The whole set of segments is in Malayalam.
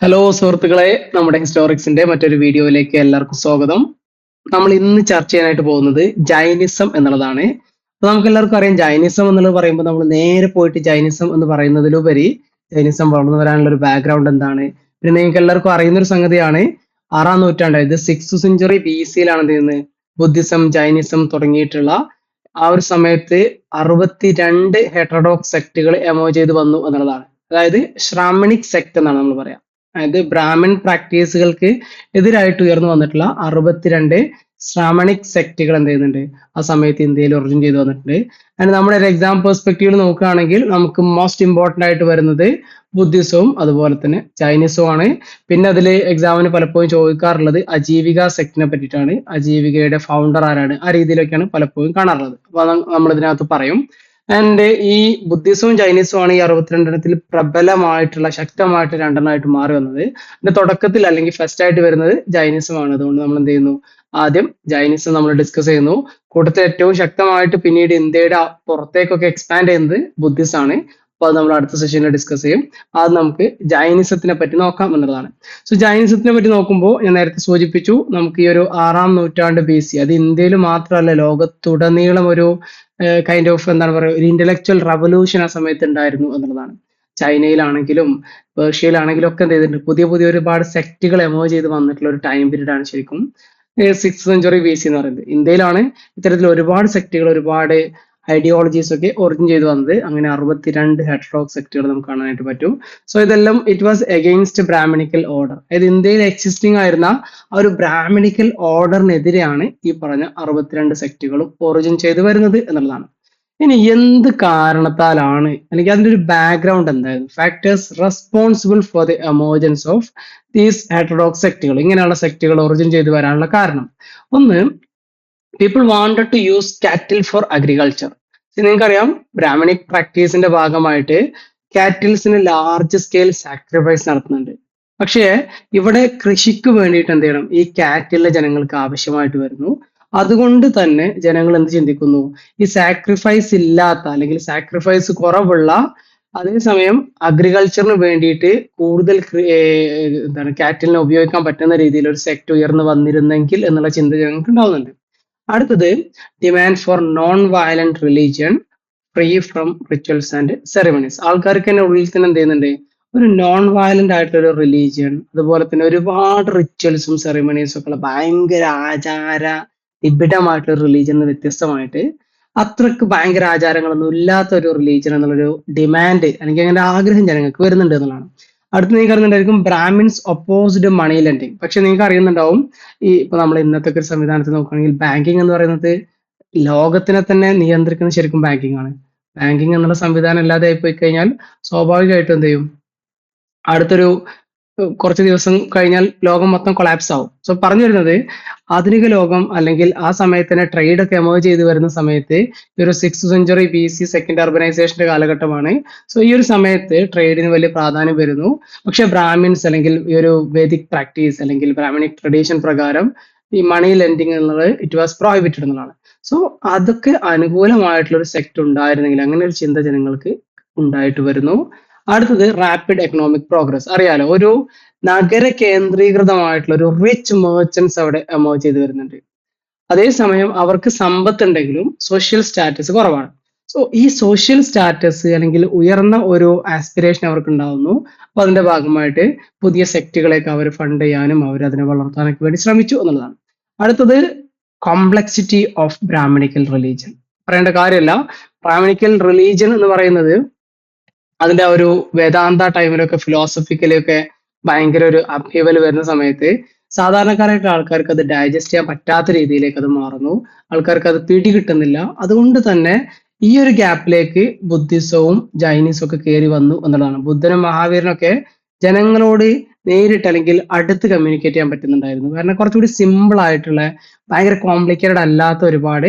ഹലോ സുഹൃത്തുക്കളെ, നമ്മുടെ ഹിസ്റ്റോറിക്സിന്റെ മറ്റൊരു വീഡിയോയിലേക്ക് എല്ലാവർക്കും സ്വാഗതം. നമ്മൾ ഇന്ന് ചർച്ച ചെയ്യാനായിട്ട് പോകുന്നത് ജൈനിസം എന്നുള്ളതാണ്. അപ്പൊ നമുക്ക് എല്ലാവർക്കും അറിയാം, ജൈനിസം എന്നുള്ളത് പറയുമ്പോൾ നമ്മൾ നേരെ പോയിട്ട് ജൈനിസം എന്ന് പറയുന്നതിലുപരി ജൈനിസം വളർന്നു വരാനുള്ള ഒരു ബാക്ക്ഗ്രൗണ്ട് എന്താണ്, പിന്നെ നിങ്ങൾക്ക് എല്ലാവർക്കും അറിയുന്ന ഒരു സംഗതിയാണ് 6-ാം നൂറ്റാണ്ട്, അതായത് 6th സെഞ്ചുറി BC-യിലാണ് എന്ത് ചെയ്യുന്നത്, ബുദ്ധിസം ജൈനിസം തുടങ്ങിയിട്ടുള്ള ആ ഒരു സമയത്ത് 62 ഹെറ്ററോഡോക്സ് സെക്റ്റുകൾ എമേർജ് ചെയ്ത് വന്നു എന്നുള്ളതാണ്. അതായത് ശ്രാമണിക് സെക്ട് എന്നാണ് നമ്മൾ പറയാം. അതായത് ബ്രാഹ്മൺ പ്രാക്ടീസുകൾക്ക് എതിരായിട്ട് ഉയർന്നു വന്നിട്ടുള്ള 62 ശ്രാമണിക് സെക്റ്റുകൾ എന്ത് ചെയ്യുന്നുണ്ട്, ആ സമയത്ത് ഇന്ത്യയിൽ ഒറിജിൻ ചെയ്ത് വന്നിട്ടുണ്ട്. അതിന് നമ്മുടെ ഒരു എക്സാം പെർസ്പെക്റ്റീവിൽ നോക്കുകയാണെങ്കിൽ നമുക്ക് മോസ്റ്റ് ഇമ്പോർട്ടൻ്റ് ആയിട്ട് വരുന്നത് ബുദ്ധിസവും അതുപോലെ തന്നെ ജൈനിസവും ആണ്. പിന്നെ അതിൽ എക്സാമിന് പലപ്പോഴും ചോദിക്കാറുള്ളത് അജീവിക സെക്റ്റിനെ പറ്റിയിട്ടാണ്. അജീവികയുടെ ഫൗണ്ടർ ആരാണ്, ആ രീതിയിലൊക്കെയാണ് പലപ്പോഴും കാണാറുള്ളത്. അപ്പൊ നമ്മൾ ഇതിനകത്ത് പറയും. ആൻഡ് ഈ ബുദ്ധിസവും ജൈനിസവും ആണ് ഈ 62 പ്രബലമായിട്ടുള്ള ശക്തമായിട്ട് രണ്ടെണ്ണമായിട്ട് മാറി വന്നത്. അതിന്റെ തുടക്കത്തിൽ അല്ലെങ്കിൽ ഫസ്റ്റ് ആയിട്ട് വരുന്നത് ജൈനിസമാണ്. അതുകൊണ്ട് നമ്മൾ എന്ത് ചെയ്യുന്നു, ആദ്യം ജൈനിസം നമ്മൾ ഡിസ്കസ് ചെയ്യുന്നു. കൂട്ടത്തിൽ ഏറ്റവും ശക്തമായിട്ട് പിന്നീട് ഇന്ത്യയുടെ പുറത്തേക്കൊക്കെ എക്സ്പാൻഡ് ചെയ്യുന്നത് ബുദ്ധിസം ആണ്. അപ്പൊ അത് നമ്മൾ അടുത്ത സെഷനിൽ ഡിസ്കസ് ചെയ്യും. അത് നമുക്ക് ജൈനിസത്തിനെ പറ്റി നോക്കാം എന്നുള്ളതാണ്. സോ ജൈനിസത്തിനെ പറ്റി നോക്കുമ്പോൾ ഞാൻ നേരത്തെ സൂചിപ്പിച്ചു, നമുക്ക് ഈ ഒരു 6-ാം നൂറ്റാണ്ട് BC, അത് ഇന്ത്യയിൽ മാത്രമല്ല ലോകത്തുടനീളം ഒരു കൈൻഡ് ഓഫ് എന്താണ് പറയുക, ഒരു ഇന്റലക്ച്വൽ റവല്യൂഷൻ ആ സമയത്ത് ഉണ്ടായിരുന്നു എന്നുള്ളതാണ്. ചൈനയിലാണെങ്കിലും പേർഷ്യയിലാണെങ്കിലും ഒക്കെ എന്ത് ചെയ്തിട്ടുണ്ട്, പുതിയ പുതിയ ഒരുപാട് സെക്റ്റുകൾ എമേർജ് ചെയ്ത് വന്നിട്ടുള്ള ഒരു ടൈം പീരീഡ് ആണ് ശരിക്കും 6th സെഞ്ചുറി BC എന്ന് പറയുന്നത്. ഇന്ത്യയിലാണ് ഇത്തരത്തിൽ ഒരുപാട് സെക്റ്റുകൾ, ഒരുപാട് ഐഡിയോളജീസ് ഒക്കെ ഒറിജിൻ ചെയ്ത് വന്നത്. അങ്ങനെ 62 ഹെറ്ററോഡോക്സ് സെക്റ്റുകൾ നമുക്ക് കാണാനായിട്ട് പറ്റും. സോ ഇതെല്ലാം it was against Brahmanical order. അതായത് ഇന്ത്യയിൽ എക്സിസ്റ്റിംഗ് ആയിരുന്ന ആ ഒരു ബ്രാഹ്മണിക്കൽ ഓർഡറിനെതിരെയാണ് ഈ പറഞ്ഞ 62 സെക്റ്റുകളും ഒറിജിൻ ചെയ്ത് വരുന്നത് എന്നുള്ളതാണ്. ഇനി എന്ത് കാരണത്താലാണ്, അല്ലെങ്കിൽ അതിന്റെ ഒരു ബാക്ക്ഗ്രൗണ്ട് എന്തായിരുന്നു, factors responsible for the emergence of these heterodox സെക്റ്റുകൾ, ഇങ്ങനെയുള്ള സെക്റ്റുകൾ ഒറിജിൻ ചെയ്ത് വരാനുള്ള കാരണം. ഒന്ന്, people wanted to use cattle for agriculture. നിങ്ങൾക്കറിയാം, ബ്രാഹ്മണിക് പ്രാക്ടീസിന്റെ ഭാഗമായിട്ട് കാറ്റിൽസിന് ലാർജ് സ്കെയിൽ സാക്രിഫൈസ് നടത്തുന്നുണ്ട്. പക്ഷേ ഇവിടെ കൃഷിക്ക് വേണ്ടിയിട്ട് എന്ത് ചെയ്യണം, ഈ കാറ്റിലെ ജനങ്ങൾക്ക് ആവശ്യമായിട്ട് വരുന്നു. അതുകൊണ്ട് തന്നെ ജനങ്ങൾ എന്ത് ചിന്തിക്കുന്നു, ഈ സാക്രിഫൈസ് ഇല്ലാത്ത അല്ലെങ്കിൽ സാക്രിഫൈസ് കുറവുള്ള, അതേസമയം അഗ്രികൾച്ചറിന് വേണ്ടിയിട്ട് കൂടുതൽ എന്താണ് കാറ്റിലിനെ ഉപയോഗിക്കാൻ പറ്റുന്ന രീതിയിൽ ഒരു സെക്ട് ഉയർന്നു വന്നിരുന്നെങ്കിൽ എന്നുള്ള ചിന്ത ജനങ്ങൾക്ക് ഉണ്ടാവുന്നുണ്ട്. അടുത്തത്, demand for non violent religion free from rituals and ceremonies. ആൾക്കാർക്ക് തന്നെ ഉള്ളിൽ തന്നെ എന്ത് ചെയ്യുന്നുണ്ട്, ഒരു നോൺ വയലന്റ് ആയിട്ടുള്ള ഒരു റിലീജിയൻ, അതുപോലെ തന്നെ ഒരുപാട് റിച്വൽസും സെറിമണീസും ഒക്കെ ഉള്ള ഭയങ്കര ആചാര നിബിഡമായിട്ടുള്ള റിലീജിയൻ വ്യത്യസ്തമായിട്ട് അത്രക്ക് ഭയങ്കര ആചാരങ്ങളൊന്നും ഇല്ലാത്ത ഒരു റിലീജിയൻ എന്നുള്ളൊരു ഡിമാൻഡ് അല്ലെങ്കിൽ അങ്ങനെ ആഗ്രഹം ജനങ്ങൾക്ക് വരുന്നുണ്ട് എന്നുള്ളതാണ്. അടുത്ത് നിങ്ങൾക്ക് അറിയുന്നുണ്ടായിരിക്കും, ബ്രാഹ്മിൻസ് ഒപ്പോസ്ഡ് മണി ലെൻഡിങ്. പക്ഷെ നിങ്ങൾക്ക് അറിയുന്നുണ്ടാവും, ഈ ഇപ്പൊ നമ്മൾ ഇന്നത്തെ ഒരു സംവിധാനത്തിൽ നോക്കുകയാണെങ്കിൽ ബാങ്കിങ് എന്ന് പറയുന്നത് ലോകത്തിനെ തന്നെ നിയന്ത്രിക്കുന്ന ശരിക്കും ബാങ്കിങ് ആണ്. ബാങ്കിങ് എന്നുള്ള സംവിധാനം ഇല്ലാതെ ആയി പോയി കഴിഞ്ഞാൽ സ്വാഭാവികമായിട്ടും എന്ത് ചെയ്യും, അടുത്തൊരു കുറച്ച് ദിവസം കഴിഞ്ഞാൽ ലോകം മൊത്തം കൊളാപ്സ് ആവും. സോ പറഞ്ഞു വരുന്നത്, ആധുനിക ലോകം അല്ലെങ്കിൽ ആ സമയത്ത് തന്നെ ട്രേഡ് ഒക്കെ എമേർജ് ചെയ്ത് വരുന്ന സമയത്ത് ഈ ഒരു 6th സെഞ്ചുറി BC സെക്കൻഡ് അർബനൈസേഷന്റെ കാലഘട്ടമാണ്. സോ ഈ ഒരു സമയത്ത് ട്രേഡിന് വലിയ പ്രാധാന്യം വരുന്നു. പക്ഷെ ബ്രാഹ്മിൻസ് അല്ലെങ്കിൽ ഈ ഒരു വേദിക് പ്രാക്ടീസ് അല്ലെങ്കിൽ ബ്രാഹ്മണിക് ട്രഡീഷൻ പ്രകാരം ഈ മണി ലെൻഡിങ് എന്നുള്ളത് ഇറ്റ് വാസ് പ്രോഹിബിറ്റഡ് എന്നുള്ളതാണ്. സോ അതൊക്കെ അനുകൂലമായിട്ടുള്ള ഒരു സെക്ട് ഉണ്ടായിരുന്നെങ്കിൽ, അങ്ങനെ ഒരു ചിന്ത ജനങ്ങൾക്ക് ഉണ്ടായിട്ട് വരുന്നു. അടുത്തത്, റാപ്പിഡ് എക്കണോമിക് പ്രോഗ്രസ്. അറിയാലോ, ഒരു നഗര കേന്ദ്രീകൃതമായിട്ടുള്ള ഒരു റിച്ച് മെർച്ചൻസ് അവിടെ എമേർജ് ചെയ്ത് വരുന്നുണ്ട്. അതേസമയം അവർക്ക് സമ്പത്ത് ഉണ്ടെങ്കിലും സോഷ്യൽ സ്റ്റാറ്റസ് കുറവാണ്. സോ ഈ സോഷ്യൽ സ്റ്റാറ്റസ് അല്ലെങ്കിൽ ഉയർന്ന ഒരു ആസ്പിറേഷൻ അവർക്ക് ഉണ്ടാവുന്നു. അപ്പൊ അതിന്റെ ഭാഗമായിട്ട് പുതിയ സെക്റ്റുകളെയൊക്കെ അവർ ഫണ്ട് ചെയ്യാനും അവർ അതിനെ വളർത്താനൊക്കെ വേണ്ടി ശ്രമിച്ചു എന്നുള്ളതാണ്. അടുത്തത്, കോംപ്ലക്സിറ്റി ഓഫ് ബ്രാഹ്മണിക്കൽ റിലീജിയൻ. പറയേണ്ട കാര്യമല്ല, ബ്രാഹ്മണിക്കൽ റിലീജിയൻ എന്ന് പറയുന്നത് അതിന്റെ ആ ഒരു വേദാന്ത ടൈമിലൊക്കെ ഫിലോസഫിക്കലൊക്കെ ഭയങ്കര ഒരു അപ്ഹീവൽ വരുന്ന സമയത്ത് സാധാരണക്കാരായിട്ടുള്ള ആൾക്കാർക്ക് അത് ഡൈജസ്റ്റ് ചെയ്യാൻ പറ്റാത്ത രീതിയിലേക്ക് അത് മാറുന്നു. ആൾക്കാർക്ക് അത് പിടികിട്ടുന്നില്ല. അതുകൊണ്ട് തന്നെ ഈ ഒരു ഗ്യാപ്പിലേക്ക് ബുദ്ധിസവും ജൈനിസവും ഒക്കെ കയറി വന്നു എന്നുള്ളതാണ്. ബുദ്ധനും മഹാവീരനൊക്കെ ജനങ്ങളോട് നേരിട്ട് അല്ലെങ്കിൽ അടുത്ത് കമ്മ്യൂണിക്കേറ്റ് ചെയ്യാൻ പറ്റുന്നുണ്ടായിരുന്നു. കാരണം കുറച്ചുകൂടി സിമ്പിൾ ആയിട്ടുള്ള, ഭയങ്കര കോംപ്ലിക്കേറ്റഡ് അല്ലാത്ത ഒരുപാട്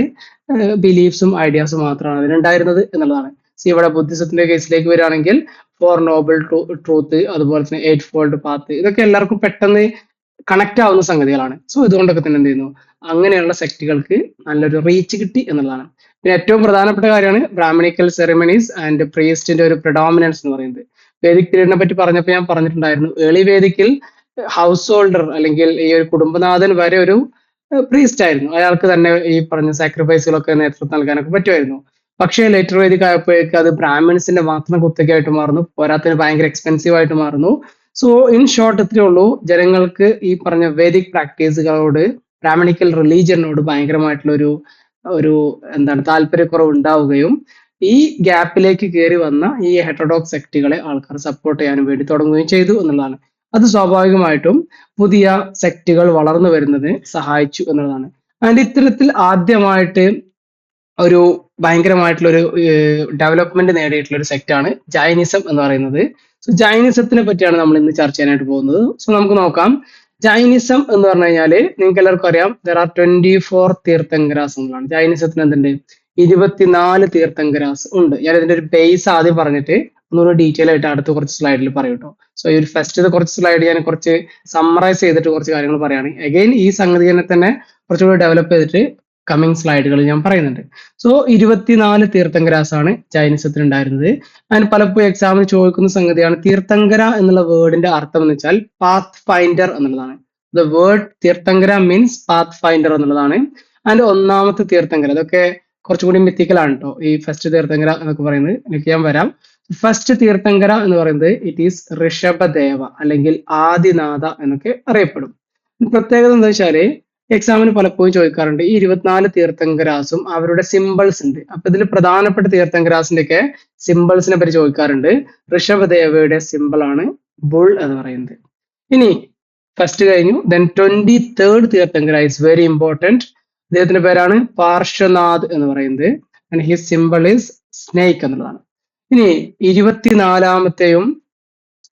ബിലീഫ്സും ഐഡിയാസും മാത്രമാണ് അതിനുണ്ടായിരുന്നത് എന്നുള്ളതാണ്. ഇവിടെ ബുദ്ധിസത്തിന്റെ കേസിലേക്ക് വരികയാണെങ്കിൽ ഫോർ നോബിൾ ട്രൂത്ത്, അതുപോലെ തന്നെ 8 ഫോൾഡ് പാത്ത്, ഇതൊക്കെ എല്ലാവർക്കും പെട്ടെന്ന് കണക്ട് ആവുന്ന സംഗതികളാണ്. സോ ഇതുകൊണ്ടൊക്കെ തന്നെ എന്ത് ചെയ്യുന്നു, അങ്ങനെയുള്ള സെക്റ്റുകൾക്ക് നല്ലൊരു റീച്ച് കിട്ടി എന്നുള്ളതാണ്. പിന്നെ ഏറ്റവും പ്രധാനപ്പെട്ട കാര്യമാണ് ബ്രാഹ്മണിക്കൽ സെറിമണീസ് ആൻഡ് പ്രീസ്റ്റിന്റെ ഒരു പ്രിഡോമിനൻസ് എന്ന് പറയുന്നത്. വേദിക് പീരീഡിനെ പറ്റി പറഞ്ഞപ്പോൾ ഞാൻ പറഞ്ഞിട്ടുണ്ടായിരുന്നു, ഏർലി വേദിക്കിൽ ഹൗസ് ഹോൾഡർ അല്ലെങ്കിൽ ഈ ഒരു കുടുംബനാഥൻ വരെ ഒരു പ്രീസ്റ്റ് ആയിരുന്നു. അയാൾക്ക് തന്നെ ഈ പറഞ്ഞ സാക്രിഫൈസുകളൊക്കെ നേതൃത്വം നൽകാനൊക്കെ പറ്റുമായിരുന്നു. പക്ഷേ ലേറ്റർ വേദിക് ആയപ്പോഴേക്ക് അത് ബ്രാഹ്മിൺസിന്റെ മാത്രം കുത്തകയായിട്ട് മാറുന്നു, പോരാത്തതിന് ഭയങ്കര എക്സ്പെൻസീവ് ആയിട്ട് മാറുന്നു. സോ ഇൻ ഷോർട്ട് ഇത്രയേ ഉള്ളൂ, ജനങ്ങൾക്ക് ഈ പറഞ്ഞ വേദിക് പ്രാക്ടീസുകളോട്, ബ്രാഹ്മണിക്കൽ റിലീജിയനോട് ഭയങ്കരമായിട്ടുള്ള ഒരു എന്താണ് താല്പര്യക്കുറവ് ഉണ്ടാവുകയും ഈ ഗ്യാപ്പിലേക്ക് കയറി വന്ന ഈ ഹെറ്ററോഡോക്സ് സെക്റ്റുകളെ ആൾക്കാർ സപ്പോർട്ട് ചെയ്യാനും വേണ്ടി തുടങ്ങുകയും ചെയ്തു എന്നുള്ളതാണ്. അത് സ്വാഭാവികമായിട്ടും പുതിയ സെക്റ്റുകൾ വളർന്നു വരുന്നതിന് സഹായിച്ചു എന്നുള്ളതാണ്. അതിന്റെ ഇത്തരത്തിൽ ആദ്യമായിട്ട് ഒരു ഭയങ്കരമായിട്ടുള്ള ഒരു ഡെവലപ്മെന്റ് നേടിയിട്ടുള്ള ഒരു സെക്റ്റാണ് ജൈനിസം എന്ന് പറയുന്നത്. സോ ജൈനിസത്തിനെ പറ്റിയാണ് നമ്മൾ ഇന്ന് ചർച്ച ചെയ്യാനായിട്ട് പോകുന്നത്. സോ നമുക്ക് നോക്കാം. ജൈനിസം എന്ന് പറഞ്ഞു കഴിഞ്ഞാല് നിങ്ങൾക്ക് എല്ലാവർക്കും അറിയാം, ദർ ആർ 24 തീർത്ഥങ്കരാസ് എന്നുള്ളതാണ്. ജൈനിസത്തിന് എന്തുണ്ട്? 24 തീർത്ഥങ്കരാസ് ഉണ്ട്. ഞാൻ ഇതിന്റെ ഒരു ബേസ് ആദ്യം പറഞ്ഞിട്ട് ഒന്നുകൂടി ഡീറ്റെയിൽ ആയിട്ട് അടുത്ത കുറച്ച് സ്ലൈഡിൽ പറയും കേട്ടോ. സോ ഈ ഒരു ഫസ്റ്റ് കുറച്ച് സ്ലൈഡ് ഞാൻ കുറച്ച് സമ്മറൈസ് ചെയ്തിട്ട് കുറച്ച് കാര്യങ്ങൾ പറയുകയാണ്. അഗൈൻ ഈ സംഗതി തന്നെ കുറച്ചുകൂടി ഡെവലപ്പ് ചെയ്തിട്ട് കമ്മിങ് സ്ലൈഡുകളിൽ ഞാൻ പറയുന്നുണ്ട്. സോ 24 തീർത്ഥങ്കരാസാണ് ജൈനിസത്തിന് ഉണ്ടായിരുന്നത്. അതിന് പലപ്പോഴും എക്സാമിന് ചോദിക്കുന്ന സംഗതിയാണ്, തീർത്ഥങ്കര എന്നുള്ള വേർഡിന്റെ അർത്ഥം എന്ന് വെച്ചാൽ പാത്ത് ഫൈൻഡർ എന്നുള്ളതാണ്. The word Theerthankara means path finder എന്നുള്ളതാണ്. അതിന്റെ ഒന്നാമത്തെ തീർത്ഥങ്കര, അതൊക്കെ കുറച്ചുകൂടി മിത്തിക്കലാണ് കേട്ടോ. ഈ ഫസ്റ്റ് തീർത്ഥങ്കര എന്നൊക്കെ പറയുന്നത് എനിക്ക് ഞാൻ വരാം. ഫസ്റ്റ് തീർത്ഥങ്കര എന്ന് പറയുന്നത് ഇറ്റ് ഈസ് ഋഷഭദേവ അല്ലെങ്കിൽ ആദിനാഥ എന്നൊക്കെ അറിയപ്പെടും. പ്രത്യേകത എന്താ വെച്ചാല് എക്സാമിന് പലപ്പോഴും ചോദിക്കാറുണ്ട്, ഈ 24 തീർത്ഥങ്കരാസും അവരുടെ സിമ്പിൾസ് ഉണ്ട്. അപ്പൊ ഇതിൽ പ്രധാനപ്പെട്ട തീർത്ഥങ്കരാസിന്റെ ഒക്കെ സിമ്പിൾസിനെ പറ്റി ചോദിക്കാറുണ്ട്. ഋഷഭദേവയുടെ സിമ്പിൾ ആണ് ബുൾ എന്ന് പറയുന്നത്. ഇനി ഫസ്റ്റ് കഴിഞ്ഞു. Then 23rd Theerthankara is very important. അദ്ദേഹത്തിന്റെ പേരാണ് പാർശ്വനാഥ് എന്ന് പറയുന്നത്. And his simple is snake എന്നുള്ളതാണ്. ഇനി 24ാമത്തെയും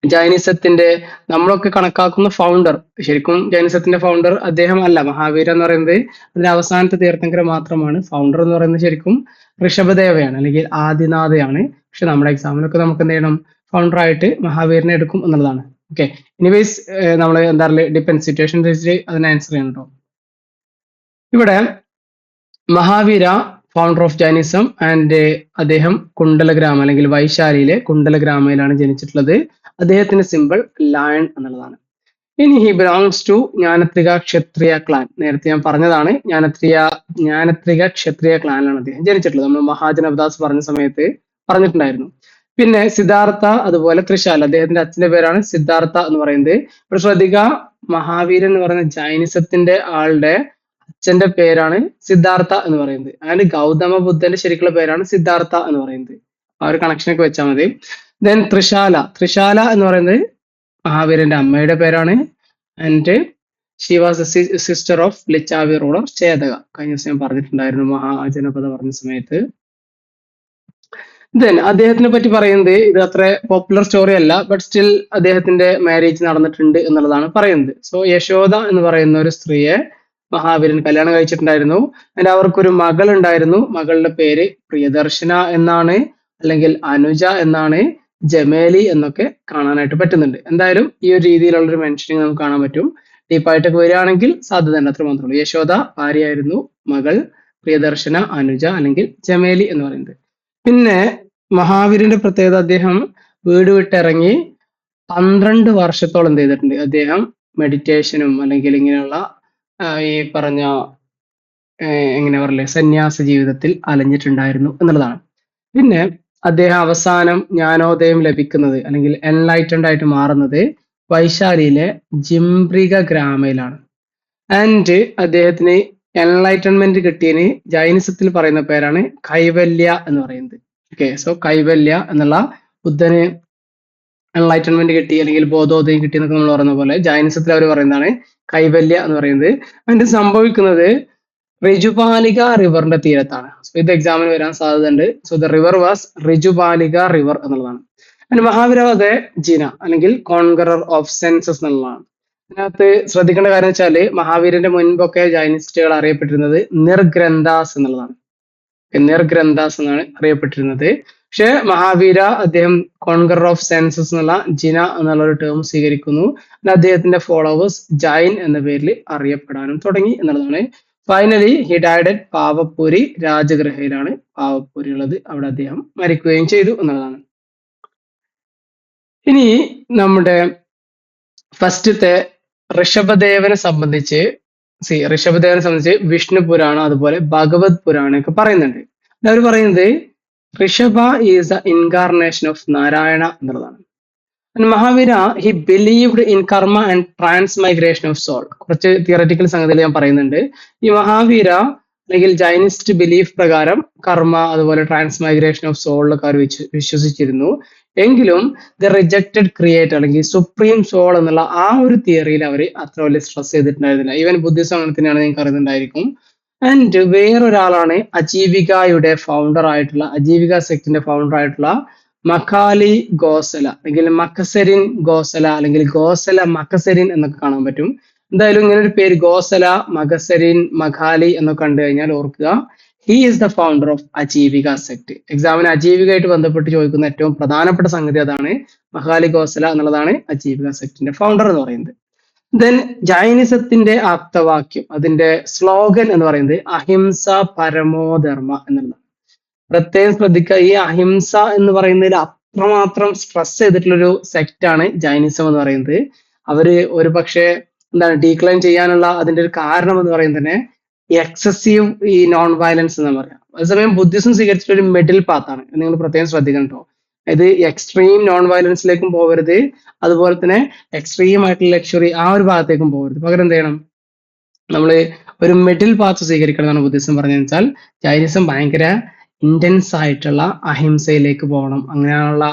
ജൈനിസത്തിന്റെ നമ്മളൊക്കെ കണക്കാക്കുന്ന ഫൗണ്ടർ, ശരിക്കും ജൈനിസത്തിന്റെ ഫൗണ്ടർ അദ്ദേഹം അല്ല, മഹാവീര എന്ന് പറയുന്നത് അതിന്റെ അവസാനത്തെ തീർത്ഥങ്കര മാത്രമാണ്. ഫൗണ്ടർ എന്ന് പറയുന്നത് ശരിക്കും ഋഷഭദേവയാണ് അല്ലെങ്കിൽ ആദിനാഥയാണ്. പക്ഷെ നമ്മുടെ എക്സാമിലൊക്കെ നമുക്ക് എന്ത് ചെയ്യണം, ഫൗണ്ടർ ആയിട്ട് മഹാവീരനെ എടുക്കും എന്നുള്ളതാണ്. ഓക്കെ, എനിവേസ് നമ്മൾ എന്താ പറയുക, ഡിപ്പെൻഡ് സിറ്റുവേഷൻ അതിന് ആൻസർ ചെയ്യണം കേട്ടോ. ഇവിടെ Mahavira founder of Jainism and അദ്ദേഹം കുണ്ടലഗ്രാമം അല്ലെങ്കിൽ വൈശാലിയിലെ കുണ്ടലഗ്രാമയിലാണ് ജനിച്ചിട്ടുള്ളത്. അദ്ദേഹത്തിന്റെ സിമ്പിൾ ലയൺ എന്നുള്ളതാണ്. ഇനി he belongs to Jnatrika Kshatriya clan. നേരത്തെ ഞാൻ പറഞ്ഞതാണ്, ജ്ഞാനത്രിക ക്ഷത്രിയ ക്ലാനിലാണ് അദ്ദേഹം ജനിച്ചിട്ടുള്ളത്. നമ്മൾ മഹാജനപദാസ് പറഞ്ഞ സമയത്ത് പറഞ്ഞിട്ടുണ്ടായിരുന്നു. പിന്നെ സിദ്ധാർത്ഥ, അതുപോലെ ത്രിശാല, അദ്ദേഹത്തിന്റെ അച്ഛന്റെ പേരാണ് സിദ്ധാർത്ഥ എന്ന് പറയുന്നത്. ഇപ്പോൾ ശ്രദ്ധിക്കുക, മഹാവീരൻ എന്ന് പറയുന്ന ജൈനിസത്തിന്റെ ആളുടെ അച്ഛന്റെ പേരാണ് സിദ്ധാർത്ഥ എന്ന് പറയുന്നത്. അതായത് ഗൗതമ ബുദ്ധന്റെ ശരിക്കുള്ള പേരാണ് സിദ്ധാർത്ഥ എന്ന് പറയുന്നത്. ആ ഒരു കണക്ഷനൊക്കെ വെച്ചാൽ മതി. ദെൻ ത്രിശാല എന്ന് പറയുന്നത് മഹാവീരന്റെ അമ്മയുടെ പേരാണ്. And she was a sister of Lichchhavi ruler Chetaka. കഴിഞ്ഞ ദിവസം ഞാൻ പറഞ്ഞിട്ടുണ്ടായിരുന്നു മഹാജനപദ പറഞ്ഞ സമയത്ത്. ദെൻ അദ്ദേഹത്തിനെ പറ്റി പറയുന്നത്, ഇത് അത്ര പോപ്പുലർ സ്റ്റോറി അല്ല, ബട്ട് സ്റ്റിൽ അദ്ദേഹത്തിന്റെ മാരേജ് നടന്നിട്ടുണ്ട് എന്നുള്ളതാണ് പറയുന്നത്. സോ യശോദ എന്ന് പറയുന്ന ഒരു സ്ത്രീയെ മഹാവീരൻ കല്യാണം കഴിച്ചിട്ടുണ്ടായിരുന്നു. അതിന് അവർക്കൊരു മകൾ ഉണ്ടായിരുന്നു. മകളുടെ പേര് പ്രിയദർശന എന്നാണ്, അല്ലെങ്കിൽ അനുജ എന്നാണ്, ജമേലി എന്നൊക്കെ കാണാനായിട്ട് പറ്റുന്നുണ്ട്. എന്തായാലും ഈ ഒരു രീതിയിലുള്ള ഒരു മെൻഷനിങ് നമുക്ക് കാണാൻ പറ്റും. ഡീപ്പായിട്ടൊക്കെ വരികയാണെങ്കിൽ സാധ്യത ഉണ്ട്, അത്ര മാത്രമേ ഉള്ളൂ. യശോദ ഭാര്യയായിരുന്നു, മകൾ പ്രിയദർശന, അനുജ അല്ലെങ്കിൽ ജമേലി എന്ന് പറയുന്നത്. പിന്നെ മഹാവീരന്റെ പ്രത്യേകത, അദ്ദേഹം വീട് വിട്ടിറങ്ങി 12 വർഷത്തോളം എന്ത് ചെയ്തിട്ടുണ്ട്, അദ്ദേഹം മെഡിറ്റേഷനും അല്ലെങ്കിൽ ഇങ്ങനെയുള്ള ഈ പറഞ്ഞ എങ്ങനെ പറയല്ലേ സന്യാസ ജീവിതത്തിൽ അലഞ്ഞിട്ടുണ്ടായിരുന്നു എന്നുള്ളതാണ്. പിന്നെ അദ്ദേഹം അവസാനം ജ്ഞാനോദയം ലഭിക്കുന്നത് അല്ലെങ്കിൽ എൻലൈറ്റൻഡ് ആയിട്ട് മാറുന്നത് വൈശാലിയിലെ ജിംബ്രിക ഗ്രാമയിലാണ്. ആൻഡ് അദ്ദേഹത്തിന് എൻലൈറ്റൻമെന്റ് കിട്ടിയതിന് ജൈനിസത്തിൽ പറയുന്ന പേരാണ് കൈവല്യ എന്ന് പറയുന്നത്. ഓക്കെ, സോ കൈവല്യ എന്നുള്ള ബുദ്ധന് എൻലൈറ്റൻമെന്റ് കിട്ടി അല്ലെങ്കിൽ ബോധോദയം കിട്ടി എന്നൊക്കെ നമ്മൾ പറയുന്ന പോലെ ജൈനിസത്തിൽ അവർ പറയുന്നതാണ് കൈവല്യ എന്ന് പറയുന്നത്. അതിന് സംഭവിക്കുന്നത് റിജുപാലിക റിവറിന്റെ തീരത്താണ്. ഇത് എക്സാമിന് വരാൻ സാധ്യതയുണ്ട്. So the river was Rijupalika river എന്നുള്ളതാണ്. അതിന് മഹാവീരവതെ ജിന അല്ലെങ്കിൽ കോൺഗറർ ഓഫ് സെൻസസ് എന്നുള്ളതാണ്. ഇതിനകത്ത് ശ്രദ്ധിക്കേണ്ട കാര്യം വെച്ചാല് മഹാവീരന്റെ മുൻപൊക്കെ ജൈനിസ്റ്റുകൾ അറിയപ്പെട്ടിരുന്നത് നിർഗ്രന്ഥാസ് എന്നുള്ളതാണ്. നിർഗ്രന്ഥാസ് എന്നാണ് അറിയപ്പെട്ടിരുന്നത്. പക്ഷെ മഹാവീര അദ്ദേഹം കോൺഗറർ ഓഫ് സെൻസസ് എന്നുള്ള ജിന എന്നുള്ള ഒരു ടേം സ്വീകരിക്കുന്നു. അദ്ദേഹത്തിന്റെ ഫോളോവേഴ്സ് ജൈൻ എന്ന പേരിൽ അറിയപ്പെടാനും തുടങ്ങി എന്നുള്ളതാണ്. ഫൈനലി ഹി ഡൈഡ് അറ്റ് പാവപ്പൂരി രാജഗൃഹയിലാണ് പാവപ്പൂരി ഉള്ളത്. അവിടെ അദ്ദേഹം മരിക്കുകയും ചെയ്തു എന്നുള്ളതാണ്. ഇനി നമ്മുടെ ഫസ്റ്റത്തെ ഋഷഭദേവനെ സംബന്ധിച്ച് വിഷ്ണു പുരാണം അതുപോലെ ഭഗവത് പുരാണം ഒക്കെ പറയുന്നുണ്ട്. അവർ പറയുന്നത് Rishabha is the incarnation of Narayana എന്നുള്ളതാണ്. മഹാവീര ഹി ബിലീവ്ഡ് ഇൻ കർമ്മ ആൻഡ് ട്രാൻസ്മൈഗ്രേഷൻ ഓഫ് സോൾ. കുറച്ച് തിയററ്റിക്കൽ സംഗതികൾ ഞാൻ പറയുന്നുണ്ട്. ഈ മഹാവീര അല്ലെങ്കിൽ ജൈനിസ്റ്റ് ബിലീഫ് പ്രകാരം കർമ്മ അതുപോലെ ട്രാൻസ്മൈഗ്രേഷൻ ഓഫ് സോളിലൊക്കെ അവർ വിശ്വസിച്ചിരുന്നു. എങ്കിലും ദ റിജക്റ്റഡ് ക്രിയേറ്റർ അല്ലെങ്കിൽ സുപ്രീം സോൾ എന്നുള്ള ആ ഒരു തിയറിയിൽ അവർ അത്ര വലിയ സ്ട്രെസ് ചെയ്തിട്ടുണ്ടായിരുന്നില്ല. ഈവൻ ബുദ്ധിസം അങ്ങനെ തന്നെയാണ് നിങ്ങൾക്ക് അറിയുന്നുണ്ടായിരിക്കും. ആൻഡ് വേറൊരാളാണ് അജീവികയുടെ ഫൗണ്ടർ ആയിട്ടുള്ള അജീവിക സെക്ടിന്റെ ഫൗണ്ടർ ആയിട്ടുള്ള മഖാലി ഗോസല അല്ലെങ്കിൽ മക്കസരിൻ ഗോസല അല്ലെങ്കിൽ ഗോസല മക്കസരിൻ എന്നൊക്കെ കാണാൻ പറ്റും. എന്തായാലും ഇങ്ങനെ ഒരു പേര് ഗോസല മഗസരിൻ മഖാലി എന്നൊക്കെ കണ്ടു കഴിഞ്ഞാൽ ഓർക്കുക, he is the founder of അജീവിക സെക്ട്. എക്സാമിന് അജീവികയായിട്ട് ബന്ധപ്പെട്ട് ചോദിക്കുന്ന ഏറ്റവും പ്രധാനപ്പെട്ട സംഗതി അതാണ്. മഖാലി ഗോസല എന്നുള്ളതാണ് അജീവിക സെക്ടിന്റെ ഫൗണ്ടർ എന്ന് പറയുന്നത്. ദെൻ ജൈനിസത്തിന്റെ ആപ്തവാക്യം, അതിന്റെ സ്ലോഗൻ എന്ന് പറയുന്നത് അഹിംസ പരമോധർമ്മ എന്നുള്ളതാണ്. പ്രത്യേകം ശ്രദ്ധിക്കുക, ഈ അഹിംസ എന്ന് പറയുന്നതിൽ അത്രമാത്രം സ്ട്രെസ് ചെയ്തിട്ടുള്ളൊരു സെക്ട് ആണ് ജൈനിസം എന്ന് പറയുന്നത്. അവര് ഒരു പക്ഷേ എന്താണ് ഡീക്ലൈൻ ചെയ്യാനുള്ള അതിന്റെ ഒരു കാരണം എന്ന് പറയുന്നത് തന്നെ എക്സസീവ് ഈ നോൺ വയലൻസ് എന്ന് പറയാം. അതേസമയം ബുദ്ധിസം സ്വീകരിച്ചിട്ട് ഒരു മിഡിൽ പാത്താണ്, നിങ്ങൾ പ്രത്യേകം ശ്രദ്ധിക്കണം കേട്ടോ. ഇത് എക്സ്ട്രീം നോൺ വയലൻസിലേക്കും പോകരുത്, അതുപോലെ തന്നെ എക്സ്ട്രീം ആയിട്ടുള്ള ലക്ഷറി ആ ഒരു ഭാഗത്തേക്കും പോകരുത്. പകരം എന്ത് ചെയ്യണം, നമ്മൾ ഒരു മിഡിൽ പാത്ത് സ്വീകരിക്കണം എന്നാണ് ബുദ്ധിസം പറഞ്ഞതെന്ന് വെച്ചാൽ ജൈനിസം ഭയങ്കര ഇന്റൻസ് ആയിട്ടുള്ള അഹിംസയിലേക്ക് പോകണം, അങ്ങനെയുള്ള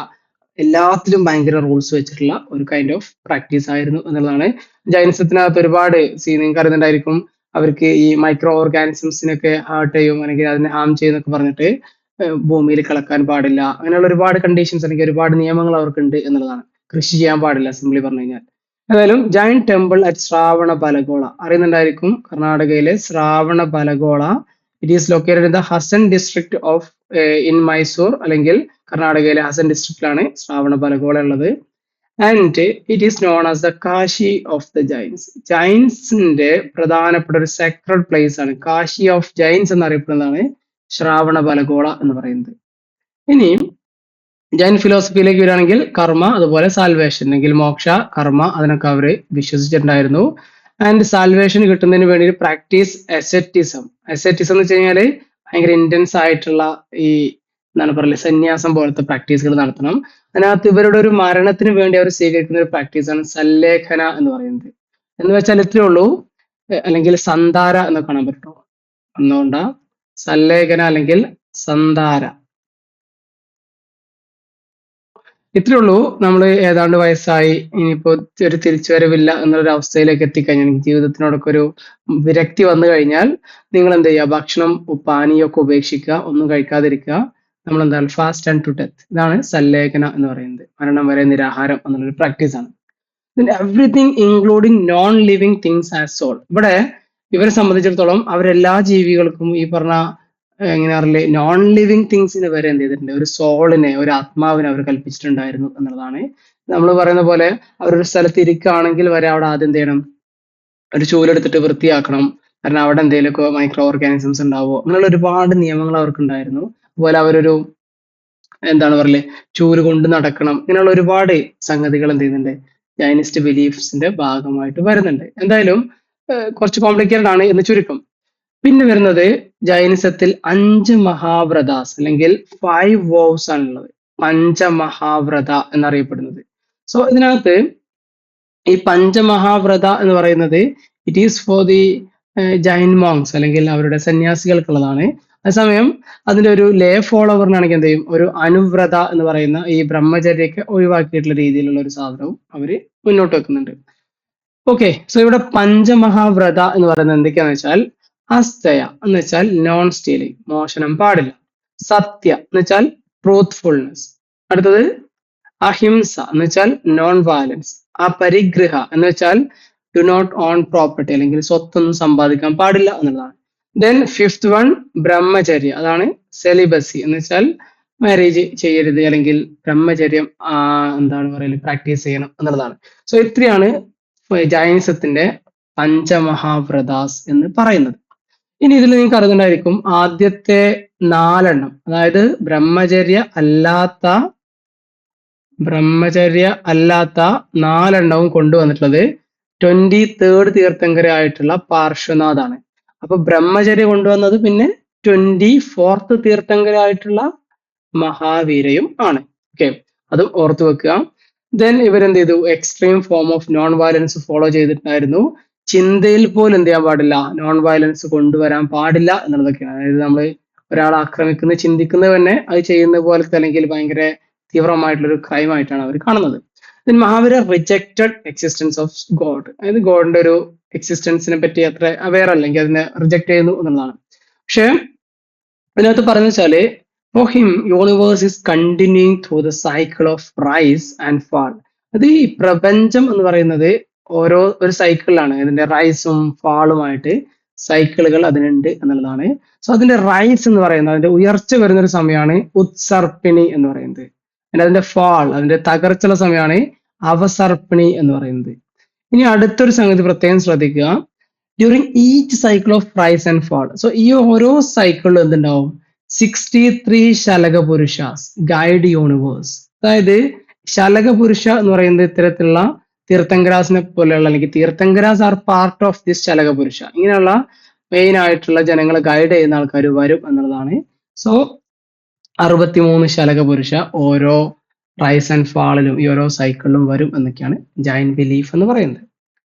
എല്ലാത്തിലും ഭയങ്കര റൂൾസ് വെച്ചിട്ടുള്ള ഒരു കൈൻഡ് ഓഫ് പ്രാക്ടീസ് ആയിരുന്നു എന്നുള്ളതാണ്. ജൈനിസത്തിനകത്ത് ഒരുപാട് നിങ്ങൾക്ക് അറിയുന്നുണ്ടായിരിക്കും, അവർക്ക് ഈ മൈക്രോ ഓർഗാനിസംസിനൊക്കെ ഹാർട്ട് ചെയ്യും അല്ലെങ്കിൽ അതിനെ ഹാം ചെയ്യുന്നൊക്കെ പറഞ്ഞിട്ട് ഭൂമിയിൽ കളക്കാൻ പാടില്ല, അങ്ങനെയുള്ള ഒരുപാട് കണ്ടീഷൻസ് അല്ലെങ്കിൽ ഒരുപാട് നിയമങ്ങൾ അവർക്കുണ്ട് എന്നുള്ളതാണ്. കൃഷി ചെയ്യാൻ പാടില്ല സിംപ്ലി പറഞ്ഞു കഴിഞ്ഞാൽ. ഏതായാലും ജൈൻ ടെമ്പിൾ അറ്റ് ശ്രാവണ ബലഗോള അറിയുന്നുണ്ടായിരിക്കും, കർണാടകയിലെ Shravana Belagola. It is located in the Hassan district of in Mysore, അല്ലെങ്കിൽ കർണാടകയിലെ ഹസൻ ഡിസ്ട്രിക്റ്റിലാണ് ശ്രാവണ ബലഗോള ഉള്ളത്. And it is known as the Kashi of the Jains. ജൈൻസിന്റെ പ്രധാനപ്പെട്ട ഒരു സെക്രഡ് പ്ലേസ് ആണ്, കാശി ഓഫ് ജൈൻസ് എന്നറിയപ്പെടുന്നതാണ് ശ്രാവണ ബലഗോള എന്ന് പറയുന്നത്. ഇനി ജൈൻ ഫിലോസഫിയിലേക്ക് വരികയാണെങ്കിൽ കർമ്മ അതുപോലെ സാൽവേഷൻ അല്ലെങ്കിൽ മോക്ഷ കർമ്മ അതിനൊക്കെ അവർ വിശ്വസിച്ചിട്ടുണ്ടായിരുന്നു. ആൻഡ് സാൽവേഷൻ കിട്ടുന്നതിന് വേണ്ടി പ്രാക്ടീസ് എസെറ്റിസം. എസെറ്റിസം എന്ന് വെച്ച് കഴിഞ്ഞാല് ഭയങ്കര ഇന്റൻസ് ആയിട്ടുള്ള ഈ എന്താണ് പറയുക സന്യാസം പോലത്തെ പ്രാക്ടീസുകൾ നടത്തണം. അതിനകത്ത് ഇവരുടെ ഒരു മരണത്തിന് വേണ്ടി അവർ സ്വീകരിക്കുന്ന ഒരു പ്രാക്ടീസാണ് സല്ലേഖന എന്ന് പറയുന്നത്. എന്ന് വെച്ചാൽ ഇത്രയേ ഉള്ളൂ, അല്ലെങ്കിൽ സന്ധാര എന്ന് കാണാൻ പറ്റുമോ ഒന്നുകൊണ്ട സല്ലേഖന അല്ലെങ്കിൽ സന്ധാര. ഇത്രേ ഉള്ളൂ. നമ്മൾ ഏതാണ്ട് വയസ്സായി, ഇനിയിപ്പോ ഒരു തിരിച്ചുവരവില്ല എന്നുള്ളൊരു അവസ്ഥയിലേക്ക് എത്തിക്കഴിഞ്ഞാൽ, ജീവിതത്തിനോടൊക്കെ ഒരു വിരക്തി വന്നു കഴിഞ്ഞാൽ നിങ്ങൾ എന്ത് ചെയ്യുക, ഭക്ഷണം പാനീയമൊക്കെ ഉപേക്ഷിക്കുക, ഒന്നും കഴിക്കാതിരിക്കുക. നമ്മൾ എന്താണ് ഫാസ്റ്റ് ആൻഡ് ടു ഡെത്ത്. ഇതാണ് സല്ലേഖന എന്ന് പറയുന്നത്, മരണം വരെ നിരാഹാരം എന്നുള്ളൊരു പ്രാക്ടീസ് ആണ്. Everything including non living things as soul. ഇവിടെ ഇവരെ സംബന്ധിച്ചിടത്തോളം അവരെല്ലാ ജീവികൾക്കും ഈ പറഞ്ഞ എങ്ങനെ അറിയില്ലേ നോൺ ലിവിങ് തിങ്സിന് വരെ എന്ത് ചെയ്തിട്ടുണ്ട്, ഒരു സോളിനെ ഒരു ആത്മാവിനെ അവർ കൽപ്പിച്ചിട്ടുണ്ടായിരുന്നു എന്നുള്ളതാണ്. നമ്മൾ പറയുന്ന പോലെ അവരൊരു സ്ഥലത്ത് ഇരിക്കുകയാണെങ്കിൽ വരെ അവിടെ ആദ്യം എന്ത് ചെയ്യണം, ഒരു ചൂലെടുത്തിട്ട് വൃത്തിയാക്കണം, കാരണം അവിടെ എന്തെങ്കിലുമൊക്കെ മൈക്രോ ഓർഗാനിസംസ് ഉണ്ടാവുമോ, അങ്ങനെയുള്ള ഒരുപാട് നിയമങ്ങൾ അവർക്കുണ്ടായിരുന്നു. അതുപോലെ അവരൊരു എന്താണ് പറയല് ചൂല് കൊണ്ട് നടക്കണം, ഇങ്ങനെയുള്ള ഒരുപാട് സംഗതികൾ എന്ത് ചെയ്യുന്നുണ്ട് ജൈനിസ്റ്റ് ബിലീഫ്സിന്റെ ഭാഗമായിട്ട് വരുന്നുണ്ട്. എന്തായാലും കുറച്ച് കോംപ്ലിക്കേറ്റഡ് ആണ് എന്ന് ചുരുക്കം. പിന്നെ വരുന്നത് ജൈനിസത്തിൽ 5 മഹാവ്രതാസ് അല്ലെങ്കിൽ 5 വോവ്സ് ആണുള്ളത്, പഞ്ചമഹാവ്രത എന്നറിയപ്പെടുന്നത്. സോ ഇതിനകത്ത് ഈ പഞ്ചമഹാവ്രത എന്ന് പറയുന്നത് it is for the Jain monks അല്ലെങ്കിൽ അവരുടെ സന്യാസികൾക്കുള്ളതാണ്. അതേസമയം അതിന്റെ ഒരു ലേ ഫോളോവറിനാണെങ്കിൽ എന്ത് ചെയ്യും, ഒരു അനുവ്രത എന്ന് പറയുന്ന ഈ ബ്രഹ്മചര്യൊക്കെ ഒഴിവാക്കിയിട്ടുള്ള രീതിയിലുള്ള ഒരു സാധനവും അവര് മുന്നോട്ട് വെക്കുന്നുണ്ട്. ഓക്കെ, സോ ഇവിടെ പഞ്ചമഹാവ്രത എന്ന് പറയുന്നത് എന്തൊക്കെയാന്ന് വെച്ചാൽ അസ്തയ എന്ന് വെച്ചാൽ നോൺ സ്റ്റീലിംഗ്, മോഷണം പാടില്ല. സത്യ എന്ന് വെച്ചാൽ ട്രൂത്ത്ഫുൾനെസ്. അടുത്തത് അഹിംസ എന്ന് വെച്ചാൽ നോൺ വയലൻസ്. അപരിഗ്രഹ എന്ന് വെച്ചാൽ ഡു നോട്ട് ഓൺ പ്രോപ്പർട്ടി അല്ലെങ്കിൽ സ്വത്തൊന്നും സമ്പാദിക്കാൻ പാടില്ല എന്നുള്ളതാണ്. ദെൻ ഫിഫ്ത് വൺ ബ്രഹ്മചര്യ, അതാണ് സെലിബസി എന്ന് വെച്ചാൽ മാരേജ് ചെയ്യരുത് അല്ലെങ്കിൽ ബ്രഹ്മചര്യം എന്താണ് പറയല് പ്രാക്ടീസ് ചെയ്യണം എന്നുള്ളതാണ്. സോ ഇത്രയാണ് ജൈനിസത്തിന്റെ പഞ്ചമഹാവ്രതാസ് എന്ന് പറയുന്നത്. ഇനി ഇതിൽ നിങ്ങൾക്ക് അറിയുന്നുണ്ടായിരിക്കും ആദ്യത്തെ 4 അതായത് ബ്രഹ്മചര്യ അല്ലാത്ത ബ്രഹ്മചര്യ അല്ലാത്ത 4 കൊണ്ടുവന്നിട്ടുള്ളത് 23rd തീർത്ഥങ്കരായിട്ടുള്ള പാർശ്വനാഥാണ്. അപ്പൊ ബ്രഹ്മചര്യ കൊണ്ടുവന്നത് പിന്നെ 24th തീർത്ഥങ്കരായിട്ടുള്ള മഹാവീരയും ആണ്. ഓക്കെ, അതും ഓർത്തു വെക്കുക. ദെൻ ഇവരെന്ത് ചെയ്തു? Extreme form of non violence follow ചെയ്തിട്ടുണ്ടായിരുന്നു. ചിന്തയിൽ പോലും എന്ത് ചെയ്യാൻ പാടില്ല? നോൺ വയലൻസ് കൊണ്ടുവരാൻ പാടില്ല എന്നുള്ളതൊക്കെയാണ്. അതായത് നമ്മൾ ഒരാളെ ആക്രമിക്കുന്ന ചിന്തിക്കുന്നത് തന്നെ അത് ചെയ്യുന്ന പോലത്തെ അല്ലെങ്കിൽ ഭയങ്കര തീവ്രമായിട്ടുള്ള ഒരു ക്രൈം ആയിട്ടാണ് അവർ കാണുന്നത്. Then Mahavira rejected existence of God. അതായത് ഗോഡിന്റെ ഒരു എക്സിസ്റ്റൻസിനെ പറ്റി അത്ര അവെയർ അല്ലെങ്കിൽ അതിനെ റിജക്ട് ചെയ്യുന്നു എന്നുള്ളതാണ്. പക്ഷെ അതിനകത്ത് പറഞ്ഞു വെച്ചാല് for him universe is continuing through the cycle of rise and fall. അത് ഈ പ്രപഞ്ചം എന്ന് പറയുന്നത് ഒരു സൈക്കിളിലാണ്. ഇതിന്റെ റൈസും ഫാളുമായിട്ട് സൈക്കിളുകൾ അതിനുണ്ട് എന്നുള്ളതാണ്. സോ അതിന്റെ റൈസ് എന്ന് പറയുന്നത്, അതിന്റെ ഉയർച്ച വരുന്ന ഒരു സമയമാണ് ഉത്സർപ്പിണി എന്ന് പറയുന്നത്. അതിന്റെ ഫാൾ, അതിന്റെ തകർച്ചുള്ള സമയമാണ് അവസർപ്പിണി എന്ന് പറയുന്നത്. ഇനി അടുത്തൊരു സംഗതി പ്രത്യേകം ശ്രദ്ധിക്കുക. During each cycle of rise and fall. So ഈ ഓരോ സൈക്കിളിലും എന്തുണ്ടാവും? 63 ശലകപുരുഷാസ് ഗൈഡ് യൂണിവേഴ്സ്. അതായത് ശലകപുരുഷ എന്ന് പറയുന്നത് ഇത്തരത്തിലുള്ള തീർത്ഥങ്കരാസിനെ പോലെയുള്ള, അല്ലെങ്കിൽ തീർത്ഥങ്കരാസ് ആർ പാർട്ട് ഓഫ് ദിസ് ശലകപുരുഷ, ഇങ്ങനെയുള്ള മെയിൻ ആയിട്ടുള്ള ജനങ്ങളെ ഗൈഡ് ചെയ്യുന്ന ആൾക്കാർ വരും എന്നുള്ളതാണ്. സോ 63 ശലകപുരുഷ ഓരോ റൈസ് ആൻഡ് ഫാളിലും ഈ ഓരോ സൈക്കിളിലും വരും എന്നൊക്കെയാണ് ജൈൻ ബിലീഫ് എന്ന് പറയുന്നത്.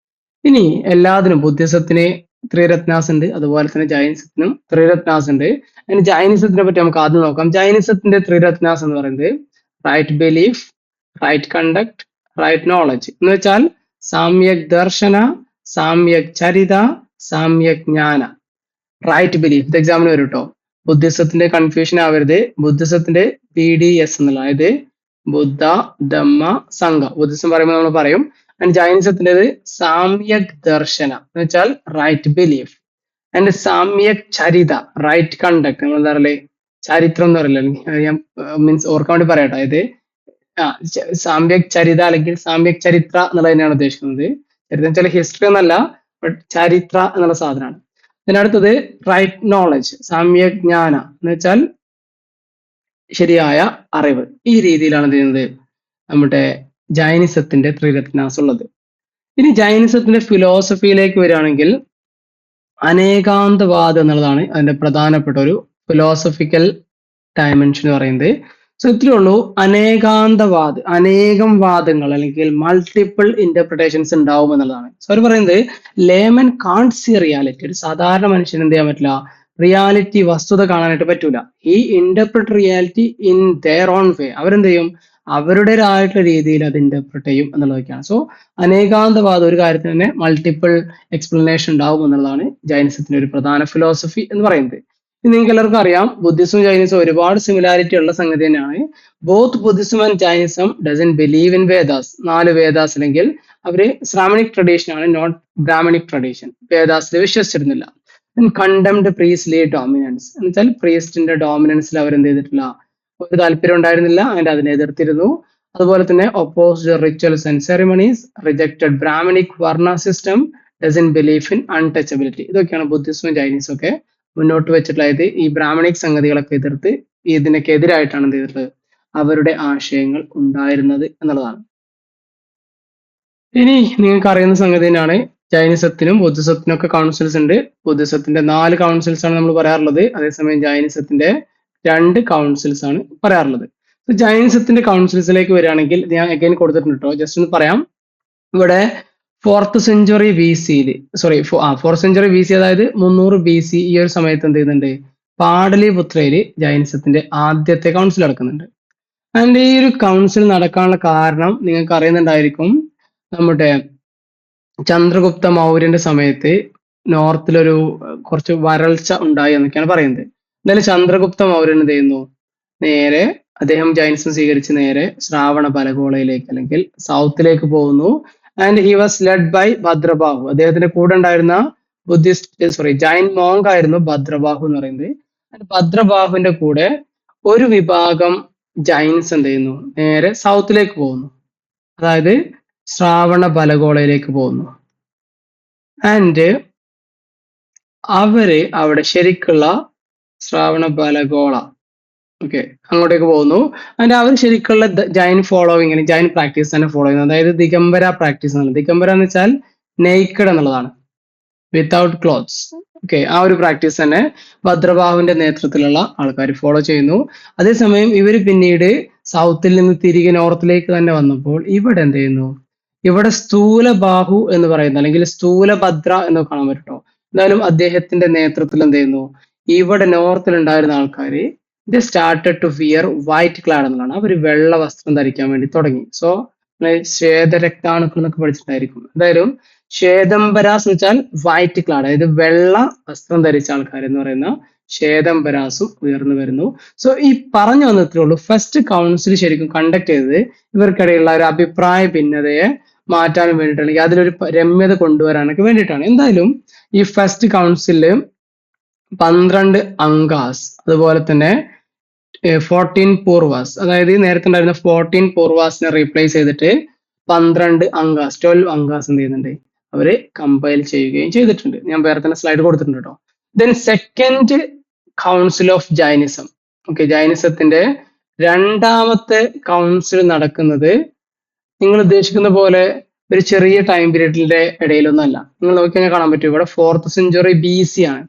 ഇനി എല്ലാത്തിനും ബുദ്ധിസത്തിന് ത്രിരത്നാസ് ഉണ്ട്, അതുപോലെ തന്നെ ജൈനിസത്തിനും ത്രിരത്നാസ് ഉണ്ട്. അതിന് ജൈനിസത്തിനെ പറ്റി നമുക്ക് ആദ്യം നോക്കാം. ജൈനിസത്തിന്റെ ത്രിരത്നാസ് എന്ന് പറയുന്നത് right belief, right conduct, right knowledge. എന്ന് വെച്ചാൽ സാമ്യക് ദർശന, സാമ്യക് ചരിത, സാമ്യക് ജ്ഞാന. റൈറ്റ് ബിലീഫ് ഇത് എക്സാമിന് വരും കേട്ടോ. ബുദ്ധിസത്തിന്റെ കൺഫ്യൂഷൻ ആവരുത്. ബുദ്ധിസത്തിന്റെ BDS എന്നുള്ള, അതായത് ബുദ്ധ ധമ്മ സംഘ. ബുദ്ധിസം പറയുമ്പോൾ നമ്മൾ പറയും. ആൻഡ് ജൈനിസത്തിൻ്റെത് സാമ്യക് ദർശന എന്ന് വെച്ചാൽ right belief. And Samyak Charita right conduct. നമ്മൾ എന്താ പറയല്ലേ, ചരിത്രം എന്ന് പറയില്ല, ഞാൻ മീൻസ് ഓർക്കാൻ വേണ്ടി പറയാട്ടോ. അതായത് സാമ്യക് ചരിത അല്ലെങ്കിൽ സാമ്യക് ചരിത്ര എന്നുള്ളത് തന്നെയാണ് ഉദ്ദേശിക്കുന്നത്. ചരിത്രം വെച്ചാൽ ഹിസ്റ്ററി എന്നല്ല, ബട്ട് ചരിത്ര എന്നുള്ള സാധനമാണ്. ഇതിനടുത്തത് റൈറ്റ് നോളജ്, സാമ്യക് ജ്ഞാന എന്ന് വെച്ചാൽ ശരിയായ അറിവ്. ഈ രീതിയിലാണ് എന്ത് ചെയ്യുന്നത് നമ്മുടെ ജൈനിസത്തിന്റെ ത്രിരത്നാസ് ഉള്ളത്. ഇനി ജൈനിസത്തിന്റെ ഫിലോസഫിയിലേക്ക് വരികയാണെങ്കിൽ അനേകാന്തവാദം എന്നുള്ളതാണ് അതിന്റെ പ്രധാനപ്പെട്ട ഒരു ഫിലോസഫിക്കൽ ഡയമെൻഷൻ എന്ന് പറയുന്നത്. സോ ഇത്രയേ ഉള്ളൂ. അനേകാന്തവാദം, അനേകം വാദങ്ങൾ അല്ലെങ്കിൽ മൾട്ടിപ്പിൾ ഇന്റർപ്രിട്ടേഷൻസ് ഉണ്ടാവും എന്നുള്ളതാണ്. സോ അവർ പറയുന്നത് ലേമൻ കാൺട്ട് സീ റിയാലിറ്റി. ഒരു സാധാരണ മനുഷ്യന് എന്ത് ചെയ്യാൻ പറ്റില്ല? റിയാലിറ്റി, വസ്തുത കാണാനായിട്ട് പറ്റൂല. ഈ interpret reality in their own വേ. അവരെന്ത് ചെയ്യും? അവരുടേതായിട്ടുള്ള രീതിയിൽ അത് ഇന്റർപ്രിറ്റ് ചെയ്യും എന്നുള്ളതൊക്കെയാണ്. സോ അനേകാന്തവാദം, ഒരു കാര്യത്തിന് തന്നെ മൾട്ടിപ്പിൾ എക്സ്പ്ലനേഷൻ ഉണ്ടാവും എന്നുള്ളതാണ് ജൈനിസത്തിന്റെ ഒരു പ്രധാന ഫിലോസഫി എന്ന് പറയുന്നത്. നിങ്ങൾക്ക് എല്ലാവർക്കും അറിയാം, ബുദ്ധിസം ജൈനിസം ഒരുപാട് സിമിലാരിറ്റി ഉള്ള സംഗതി തന്നെയാണ്. Both Buddhism and Jainism doesn't believe in Vedas. 4 Vedas, അല്ലെങ്കിൽ അവര് ശ്രാമണിക് ട്രഡീഷൻ ആണ്, നോട്ട് ബ്രാഹ്മണിക് ട്രഡീഷൻ. വേദാസിൽ വിശ്വസിച്ചിരുന്നില്ല. കണ്ടംഡ് പ്രീസ്റ്റ്ലി ഡോമിനൻസ് എന്ന് വെച്ചാൽ പ്രീസ്റ്റിന്റെ ഡോമിനൻസിൽ അവരെന്ത് ചെയ്തിട്ടില്ല? ഒരു താല്പര്യം ഉണ്ടായിരുന്നില്ല, അതിനെ എതിർത്തിരുന്നു. അതുപോലെ തന്നെ opposed rituals and ceremonies, rejected Brahmanic varna system, doesn't belief in untouchability. ഇതൊക്കെയാണ് ബുദ്ധിസവും ജൈനിസവും ഒക്കെ മുന്നോട്ട് വെച്ചിട്ടുള്ളത്. ഈ ബ്രാഹ്മണിക് സംഗതികളൊക്കെ എതിർത്ത് ഇതിനൊക്കെ എതിരായിട്ടാണ് എന്ത് ചെയ്തിട്ടുള്ളത്? അവരുടെ ആശയങ്ങൾ ഉണ്ടായിരുന്നത് എന്നുള്ളതാണ്. ഇനി നിങ്ങൾക്ക് അറിയുന്ന സംഗതി തന്നെയാണ്, ജൈനിസത്തിനും ബുദ്ധിസത്തിനും ഒക്കെ കൗൺസിൽസ് ഉണ്ട്. ബുദ്ധിസത്തിന്റെ 4 കൗൺസിൽസ് ആണ് നമ്മൾ പറയാറുള്ളത്, അതേസമയം ജൈനിസത്തിന്റെ 2 കൗൺസിൽസ് ആണ് പറയാറുള്ളത്. ജൈനിസത്തിന്റെ കൗൺസിൽസിലേക്ക് വരികയാണെങ്കിൽ ഞാൻ അഗൈൻ കൊടുത്തിട്ടുണ്ട് കേട്ടോ, ജസ്റ്റ് ഒന്ന് പറയാം. ഇവിടെ 4th century BC, sorry 4th century BC, അതായത് 300 BC, ഈ ഒരു സമയത്ത് എന്ത് ചെയ്യുന്നുണ്ട്? പാടലിപുത്രയില് ജൈനിസത്തിന്റെ ആദ്യത്തെ കൗൺസിൽ നടക്കുന്നുണ്ട്. ആൻഡ് ഈ ഒരു കൗൺസിൽ നടക്കാനുള്ള കാരണം നിങ്ങൾക്ക് അറിയുന്നുണ്ടായിരിക്കും. നമ്മുടെ ചന്ദ്രഗുപ്ത മൗര്യന്റെ സമയത്ത് നോർത്തിലൊരു കുറച്ച് വരൾച്ച ഉണ്ടായി എന്നൊക്കെയാണ് പറയുന്നത്. എന്തായാലും ചന്ദ്രഗുപ്ത മൗര്യൻ എന്ത് ചെയ്യുന്നു? നേരെ അദ്ദേഹം ജൈനിസം സ്വീകരിച്ച് നേരെ ശ്രാവണ ബലഗോളയിലേക്ക് അല്ലെങ്കിൽ സൗത്തിലേക്ക് പോകുന്നു. And he was led by Bhadrabahu. അദ്ദേഹത്തിന്റെ കൂടെ ഉണ്ടായിരുന്ന ജൈൻ മോങ്ക് ആയിരുന്നു ഭദ്രബാഹു എന്ന് പറയുന്നത്. ഭദ്രബാഹുവിന്റെ കൂടെ ഒരു വിഭാഗം ജൈൻസ് എന്ത് ചെയ്യുന്നു? നേരെ സൗത്തിലേക്ക് പോകുന്നു, അതായത് ശ്രാവണ ബലഗോളയിലേക്ക് പോകുന്നു. ആൻഡ് അവര് അവിടെ ശരിക്കുള്ള ശ്രാവണ ബലഗോള ഓക്കെ, അങ്ങോട്ടേക്ക് പോകുന്നു. അതിന്റെ അവർ ശരിക്കുള്ള ജൈൻ ഫോളോവിങ്ങിന് ജൈൻ പ്രാക്ടീസ് തന്നെ ഫോളോ ചെയ്യുന്നത്, അതായത് ദിഗംബര പ്രാക്ടീസ് ആണ്. ദിഗംബര എന്ന് വെച്ചാൽ നെയ്ക്കഡ് എന്നുള്ളതാണ്, വിത്തൗട്ട് ക്ലോത്ത്സ്. ഓക്കെ, ആ ഒരു പ്രാക്ടീസ് തന്നെ ഭദ്രബാഹുവിന്റെ നേതൃത്വത്തിലുള്ള ആൾക്കാർ ഫോളോ ചെയ്യുന്നു. അതേസമയം ഇവർ പിന്നീട് സൗത്തിൽ നിന്ന് തിരികെ നോർത്തിലേക്ക് തന്നെ വന്നപ്പോൾ ഇവിടെ എന്ത് ചെയ്യുന്നു, ഇവിടെ സ്ഥൂല ബാഹു എന്ന് പറയുന്ന അല്ലെങ്കിൽ സ്ഥൂലഭദ്ര എന്ന് കാണാൻ പറ്റും. എന്തായാലും അദ്ദേഹത്തിന്റെ നേതൃത്വത്തിൽ എന്ത് ചെയ്യുന്നു, ഇവിടെ നോർത്തിൽ ഉണ്ടായിരുന്ന ആൾക്കാർ they started to wear white clad എന്നുള്ളതാണ്. അവർ വെള്ള വസ്ത്രം ധരിക്കാൻ വേണ്ടി തുടങ്ങി. സോ ശ്വേതരക്താണുക്കൾ എന്നൊക്കെ പഠിച്ചിട്ടായിരിക്കും. എന്തായാലും ശ്വേതംബരാസ് എന്ന് വെച്ചാൽ വൈറ്റ് ക്ലാഡ്, അതായത് വെള്ള വസ്ത്രം ധരിച്ച ആൾക്കാർ എന്ന് പറയുന്ന ശ്വേതംബരാസും ഉയർന്നു വരുന്നു. സോ ഈ പറഞ്ഞു വന്നത്രേ ഉള്ളൂ. ഫസ്റ്റ് കൗൺസിൽ ശരിക്കും കണ്ടക്ട് ചെയ്തത് ഇവർക്കിടയിലുള്ള ഒരു അഭിപ്രായ ഭിന്നതയെ മാറ്റാനും വേണ്ടിയിട്ടാണ്, അല്ലെങ്കിൽ അതിലൊരു രമ്യത കൊണ്ടുവരാനൊക്കെ വേണ്ടിയിട്ടാണ്. എന്തായാലും ഈ ഫസ്റ്റ് കൗൺസിലില് 12 അങ്കാസ്, അതുപോലെ തന്നെ 14 പൂർവാസ്, അതായത് നേരത്തെ ഉണ്ടായിരുന്ന 14 പൂർവാസിനെ റീപ്ലേസ് ചെയ്തിട്ട് 12 അങ്കാസ് 12 അങ്കാസ് എന്ത് ചെയ്യുന്നുണ്ട്, അവര് കമ്പൈൽ ചെയ്യുകയും ചെയ്തിട്ടുണ്ട്. ഞാൻ വേറെ തന്നെ സ്ലൈഡ് കൊടുത്തിട്ടുണ്ട് കേട്ടോ. Then second council of Jainism. Okay, ജൈനിസത്തിന്റെ രണ്ടാമത്തെ കൗൺസിൽ നടക്കുന്നത് നിങ്ങൾ ഉദ്ദേശിക്കുന്ന പോലെ ഒരു ചെറിയ ടൈം പീരീഡിന്റെ ഇടയിലൊന്നല്ല. നിങ്ങൾ നോക്കിക്കഴിഞ്ഞാൽ കാണാൻ പറ്റും, ഇവിടെ 4th സെഞ്ചുറി BC ആണ്.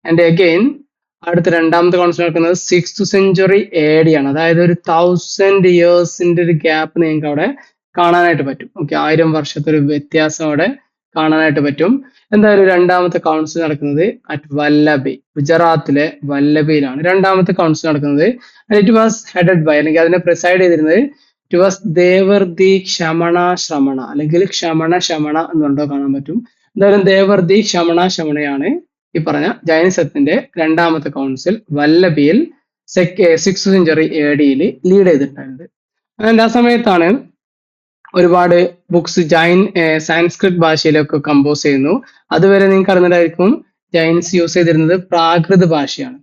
ആൻഡ് അഗെയിൻ അടുത്ത രണ്ടാമത്തെ കൗൺസിൽ നടക്കുന്നത് 6th സെഞ്ചുറി AD ആണ്. അതായത് ഒരു 1000 ഇയേഴ്സിന്റെ ഒരു ഗ്യാപ്പ് നിങ്ങൾക്ക് അവിടെ കാണാനായിട്ട് പറ്റും. ഓക്കെ, 1000 വർഷത്തെ ഒരു വ്യത്യാസം അവിടെ കാണാനായിട്ട് പറ്റും. എന്തായാലും രണ്ടാമത്തെ കൗൺസിൽ നടക്കുന്നത് അറ്റ് വല്ലഭി, ഗുജറാത്തിലെ വല്ലഭിയിലാണ് രണ്ടാമത്തെ കൗൺസിൽ നടക്കുന്നത്. ഇറ്റ് വാസ് ഹെഡഡ് ബൈ, അല്ലെങ്കിൽ അതിനെ പ്രിസൈഡ് ചെയ്തിരുന്നത് ഇറ്റ് വാസ് ദേവർദി ക്ഷമണ ശ്രമണ, അല്ലെങ്കിൽ ക്ഷമണ ശമണ എന്ന് പറഞ്ഞോ കാണാൻ പറ്റും. എന്തായാലും ദേവർദി ക്ഷമണ ശമണയാണ് ഈ പറഞ്ഞ ജൈനിസത്തിന്റെ രണ്ടാമത്തെ കൗൺസിൽ വല്ലഭിയിൽ 6th സെഞ്ചുറി AD ലീഡ് ചെയ്തിട്ടുണ്ടായിരുന്നത്. ആ സമയത്താണ് ഒരുപാട് ബുക്സ് ജൈൻ സാൻസ്ക്രിറ്റ് ഭാഷയിലൊക്കെ കമ്പോസ് ചെയ്യുന്നു. അതുവരെ നിങ്ങൾക്ക് അറിഞ്ഞിട്ടായിരിക്കും ജൈൻസ് യൂസ് ചെയ്തിരുന്നത് പ്രാകൃത ഭാഷയാണ്.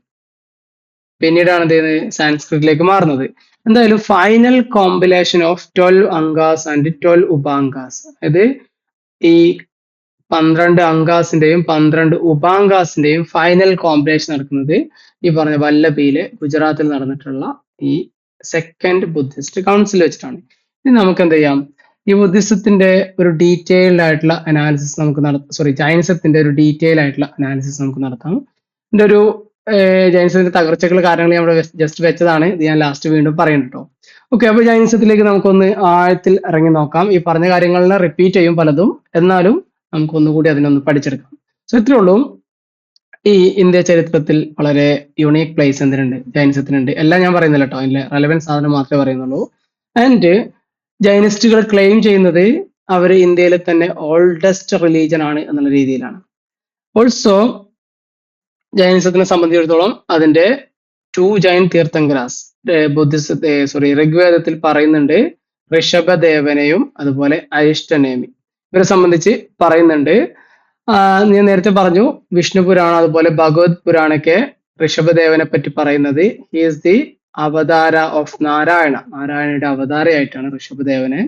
പിന്നീടാണ് എന്ത് ചെയ്യുന്നത്, സാൻസ്ക്രിറ്റിലേക്ക് മാറുന്നത്. എന്തായാലും ഫൈനൽ കോമ്പിനേഷൻ ഓഫ് 12 അങ്കാസ് ആൻഡ് 12 ഉപാങ്കാസ്, അതായത് ഈ 12 അങ്കാസിന്റെയും 12 ഉപാങ്കാസിന്റെയും ഫൈനൽ കോമ്പിനേഷൻ നടക്കുന്നത് ഈ പറഞ്ഞ വല്ലഭിയിലെ ഗുജറാത്തിൽ നടന്നിട്ടുള്ള ഈ സെക്കൻഡ് ബുദ്ധിസ്റ്റ് കൗൺസിൽ വെച്ചിട്ടാണ്. ഇനി നമുക്ക് എന്ത് ചെയ്യാം, ഈ ബുദ്ധിസത്തിന്റെ ഒരു ഡീറ്റെയിൽഡ് ആയിട്ടുള്ള അനാലിസിസ് നമുക്ക് ജൈനിസത്തിന്റെ ഒരു ഡീറ്റെയിൽ ആയിട്ടുള്ള അനാലിസിസ് നമുക്ക് നടത്താം. ഇതിന്റെ ഒരു ജൈനിസത്തിന്റെ തകർച്ചകൾ കാരണങ്ങൾ നമ്മൾ ജസ്റ്റ് വെച്ചതാണ്, ഇത് ഞാൻ ലാസ്റ്റ് വീണ്ടും പറയുന്നുണ്ട് കേട്ടോ. ഓക്കെ, അപ്പൊ ജൈനിസത്തിലേക്ക് നമുക്കൊന്ന് ആഴത്തിൽ ഇറങ്ങി നോക്കാം. ഈ പറഞ്ഞ കാര്യങ്ങളെ റിപ്പീറ്റ് ചെയ്യും പലതും, എന്നാലും നമുക്ക് ഒന്നുകൂടി അതിനൊന്ന് പഠിച്ചെടുക്കാം. സോ ഇത്രേ ഉള്ളൂ. ഈ ഇന്ത്യ ചരിത്രത്തിൽ വളരെ യുണീക് പ്ലേസ് എന്തിനുണ്ട്, ജൈനിസത്തിനുണ്ട്. എല്ലാം ഞാൻ പറയുന്നില്ല കേട്ടോ, അതിന്റെ റെലവൻസ് സാധനം മാത്രമേ പറയുന്നുള്ളൂ. ആൻഡ് ജൈനിസ്റ്റുകൾ ക്ലെയിം ചെയ്യുന്നത് അവർ ഇന്ത്യയിലെ തന്നെ ഓൾഡസ്റ്റ് റിലീജൻ ആണ് എന്നുള്ള രീതിയിലാണ്. ഓൾസോ ജൈനിസത്തിനെ സംബന്ധിച്ചിടത്തോളം അതിന്റെ 2 ജൈൻ തീർത്ഥങ്കരാസ് ഋഗ്വേദത്തിൽ പറയുന്നുണ്ട്, ഋഷഭദേവനെയും അതുപോലെ അരിഷ്ടനേമി, ഇവരെ സംബന്ധിച്ച് പറയുന്നുണ്ട്. ഞാൻ നേരത്തെ പറഞ്ഞു വിഷ്ണു പുരാണം അതുപോലെ ഭഗവത് പുരാണൊക്കെ ഋഷഭദേവനെ പറ്റി പറയുന്നത് ഹി ഈസ് ദി അവതാര ഓഫ് നാരായണയുടെ അവതാരയായിട്ടാണ് ഋഷഭദേവനെ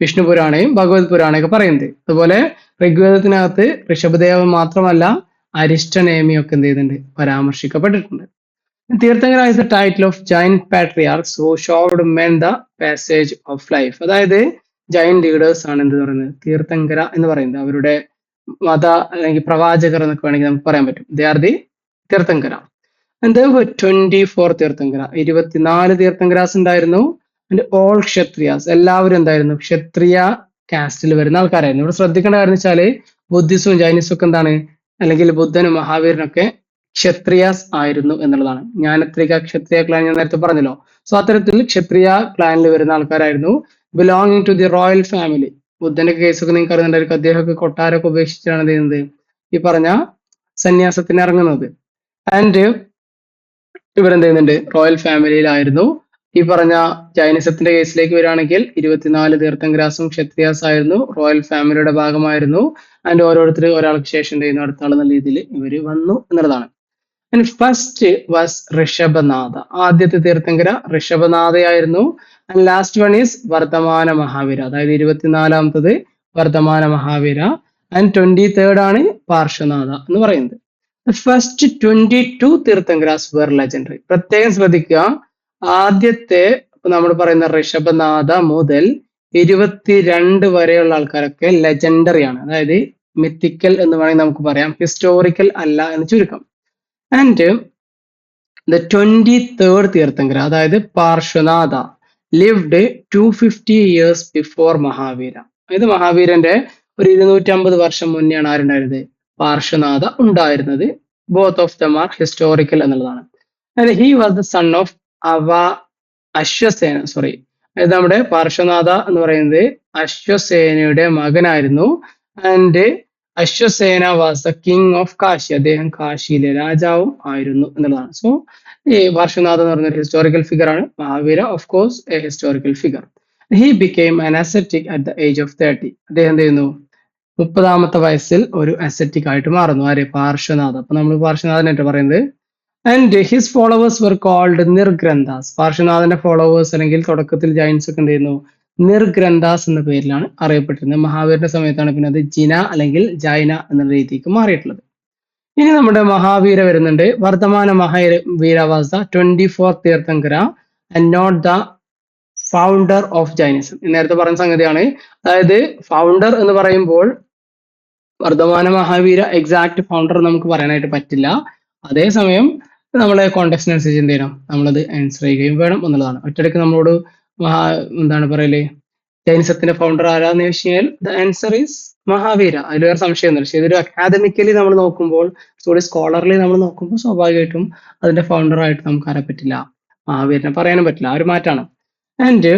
വിഷ്ണു പുരാണയും ഭഗവത് പുരാണയൊക്കെ പറയുന്നത്. അതുപോലെ ഋഗ്വേദത്തിനകത്ത് ഋഷഭദേവൻ മാത്രമല്ല അരിഷ്ടനേമിയൊക്കെ എന്ത് ചെയ്തിട്ടുണ്ട്, പരാമർശിക്കപ്പെട്ടിട്ടുണ്ട്. Theerthankara is the title of Jain patriarchs who showed men the passage of life. അതായത് ജൈൻ ലീഡേഴ്സ് ആണ് എന്ത് പറയുന്നത്, തീർത്ഥങ്കര എന്ന് പറയുന്നത്. അവരുടെ മത അല്ലെങ്കിൽ പ്രവാചകർ എന്നൊക്കെ വേണമെങ്കിൽ നമുക്ക് പറയാൻ പറ്റും. They are the Theerthankara. And there were 24 Theerthankara, 24 തീർത്ഥങ്കരാസ് ഉണ്ടായിരുന്നു. ആൻഡ് ഓൾ ക്ഷത്രിയാസ്, എല്ലാവരും എന്തായിരുന്നു, ക്ഷത്രിയ കാസ്റ്റിൽ വരുന്ന ആൾക്കാരായിരുന്നു. ഇവിടെ ശ്രദ്ധിക്കേണ്ട കാര്യം വെച്ചാല് ബുദ്ധിസവും ജൈനിസും ഒക്കെ എന്താണ്, അല്ലെങ്കിൽ ബുദ്ധനും മഹാവീരനൊക്കെ ക്ഷത്രിയാസ് ആയിരുന്നു എന്നുള്ളതാണ്. ജ്ഞാനത്രിക ക്ഷത്രിയ ക്ലാൻ ഞാൻ നേരത്തെ പറഞ്ഞല്ലോ. സോ അത്തരത്തിൽ ക്ഷത്രിയ ക്ലാനിൽ വരുന്ന ആൾക്കാരായിരുന്നു. Belonging to the royal family. ബുദ്ധന്റെ കേസൊക്കെ നിങ്ങൾക്ക് അറിയുന്നുണ്ടായിരിക്കും. അദ്ദേഹമൊക്കെ കൊട്ടാരമൊക്കെ ഉപേക്ഷിച്ചാണ് ചെയ്യുന്നത്, ഈ പറഞ്ഞ സന്യാസത്തിന് ഇറങ്ങുന്നത്. ആൻഡ് ഇവരെന്ത് ചെയ്യുന്നുണ്ട്, റോയൽ ഫാമിലിയിലായിരുന്നു. ഈ പറഞ്ഞ ജൈനിസത്തിന്റെ കേസിലേക്ക് വരികയാണെങ്കിൽ 24 തീർത്ഥങ്കരാസും ക്ഷത്രിയാസ് ആയിരുന്നു, റോയൽ ഫാമിലിയുടെ ഭാഗമായിരുന്നു. ആൻഡ് ഓരോരുത്തർ ഒരാൾക്ക് ശേഷം ചെയ്യുന്ന അടുത്ത ആളെന്ന രീതിയിൽ ഇവര് വന്നു എന്നുള്ളതാണ്. ആൻഡ് ഫസ്റ്റ് വാസ് ഋഷഭനാഥ, ആദ്യത്തെ തീർത്ഥങ്കര ഋഷഭനാഥയായിരുന്നു. And last one is Vardhamana Mahavira, അതായത് 24ാമത്തത് വർദ്ധമാന മഹാവീര. ആൻഡ് 23rd ആണ് പാർശ്വനാഥ എന്ന് പറയുന്നത്. First 22 Tirthankaras were legendary. പ്രത്യേകം ശ്രദ്ധിക്കുക, ആദ്യത്തെ നമ്മൾ പറയുന്ന ഋഷഭനാഥ മുതൽ 22 വരെയുള്ള ആൾക്കാരൊക്കെ ലെജൻഡറി ആണ്, അതായത് മിത്തിക്കൽ എന്ന് വേണമെങ്കിൽ നമുക്ക് പറയാം, ഹിസ്റ്റോറിക്കൽ അല്ല എന്ന് ചുരുക്കം. ആൻഡ് ദ 23rd തീർത്ഥങ്കര, അതായത് Parshvanatha, lived 250 years before Mahavira. അതായത് മഹാവീരന്റെ ഒരു 250 വർഷം മുന്നെയാണ് ആരുണ്ടായിരുന്നത്, പാർശ്വനാഥ ഉണ്ടായിരുന്നത്. Both of them are historical എന്നുള്ളതാണ്. And he was the son of Ashvasena, sorry, അതായത് നമ്മുടെ പാർശ്വനാഥ എന്ന് പറയുന്നത് അശ്വസേനയുടെ മകനായിരുന്നു. And Ashvasena was the king of Kashi, അദ്ദേഹം കാശിയിലെ രാജാവും ആയിരുന്നു എന്നുള്ളതാണ്. സോ ഈ പാർശ്വനാഥ എന്ന് പറയുന്ന ഒരു ഹിസ്റ്റോറിക്കൽ ഫിഗർ ആണ്. Mahavira of course A historical figure. He became an acetic at the age of 30. അദ്ദേഹം എന്ത് ചെയ്യുന്നു, 30ാമത്തെ വയസ്സിൽ ഒരു അസെറ്റിക് ആയിട്ട് മാറുന്നു. ആര്, പാർശ്വനാഥ. അപ്പൊ നമ്മൾ പാർശ്വനാഥനായിട്ട് പറയുന്നത്. And his followers were called Nirgranthas. പാർശ്വനാഥന്റെ ഫോളോവേഴ്സ് അല്ലെങ്കിൽ തുടക്കത്തിൽ ജൈൻസ് ഒക്കെ എന്ത് ചെയ്യുന്നു, നിർഗ്രന്ഥാസ് എന്ന പേരിലാണ് അറിയപ്പെട്ടിരുന്നത്. മഹാവീരന്റെ സമയത്താണ് പിന്നെ അത് ജിന അല്ലെങ്കിൽ ജൈന എന്ന രീതിക്ക് മാറിയിട്ടുള്ളത്. ഇനി നമ്മുടെ മഹാവീര വരുന്നുണ്ട്. Vardhamana Mahavira was the 24th Tirthankara and not the founder of Jainism. നേരത്തെ പറഞ്ഞ സംഗതിയാണ്. അതായത് ഫൗണ്ടർ എന്ന് പറയുമ്പോൾ വർദ്ധമാന മഹാവീര എക്സാക്ട് ഫൗണ്ടർ നമുക്ക് പറയാനായിട്ട് പറ്റില്ല. അതേസമയം നമ്മളെ കോണ്ടെക്സ്റ്റിനനുസരിച്ച് എന്ത് ചെയ്യണം, നമ്മളത് ആൻസർ ചെയ്യുകയും വേണം എന്നുള്ളതാണ്. ഒറ്റയ്ക്ക് നമ്മളോട് എന്താണ് പറയല്, ജൈനിസത്തിന്റെ ഫൗണ്ടർ ആരാന്ന് ചോദിച്ചു കഴിഞ്ഞാൽ ദ ആൻസർ ഈസ് മഹാവീര. അതിൽ വേറെ സംശയമൊന്നുമില്ല. പക്ഷേ ഇതൊരു അക്കാദമിക്കലി നമ്മൾ നോക്കുമ്പോൾ, സ്കോളർലി നമ്മൾ നോക്കുമ്പോൾ സ്വാഭാവികമായിട്ടും അതിന്റെ ഫൗണ്ടർ ആയിട്ട് നമുക്ക് ആരെ പറ്റില്ല, മഹാവീരനെ പറയാനും പറ്റില്ല. ആ ഒരു മാറ്റാണ്. And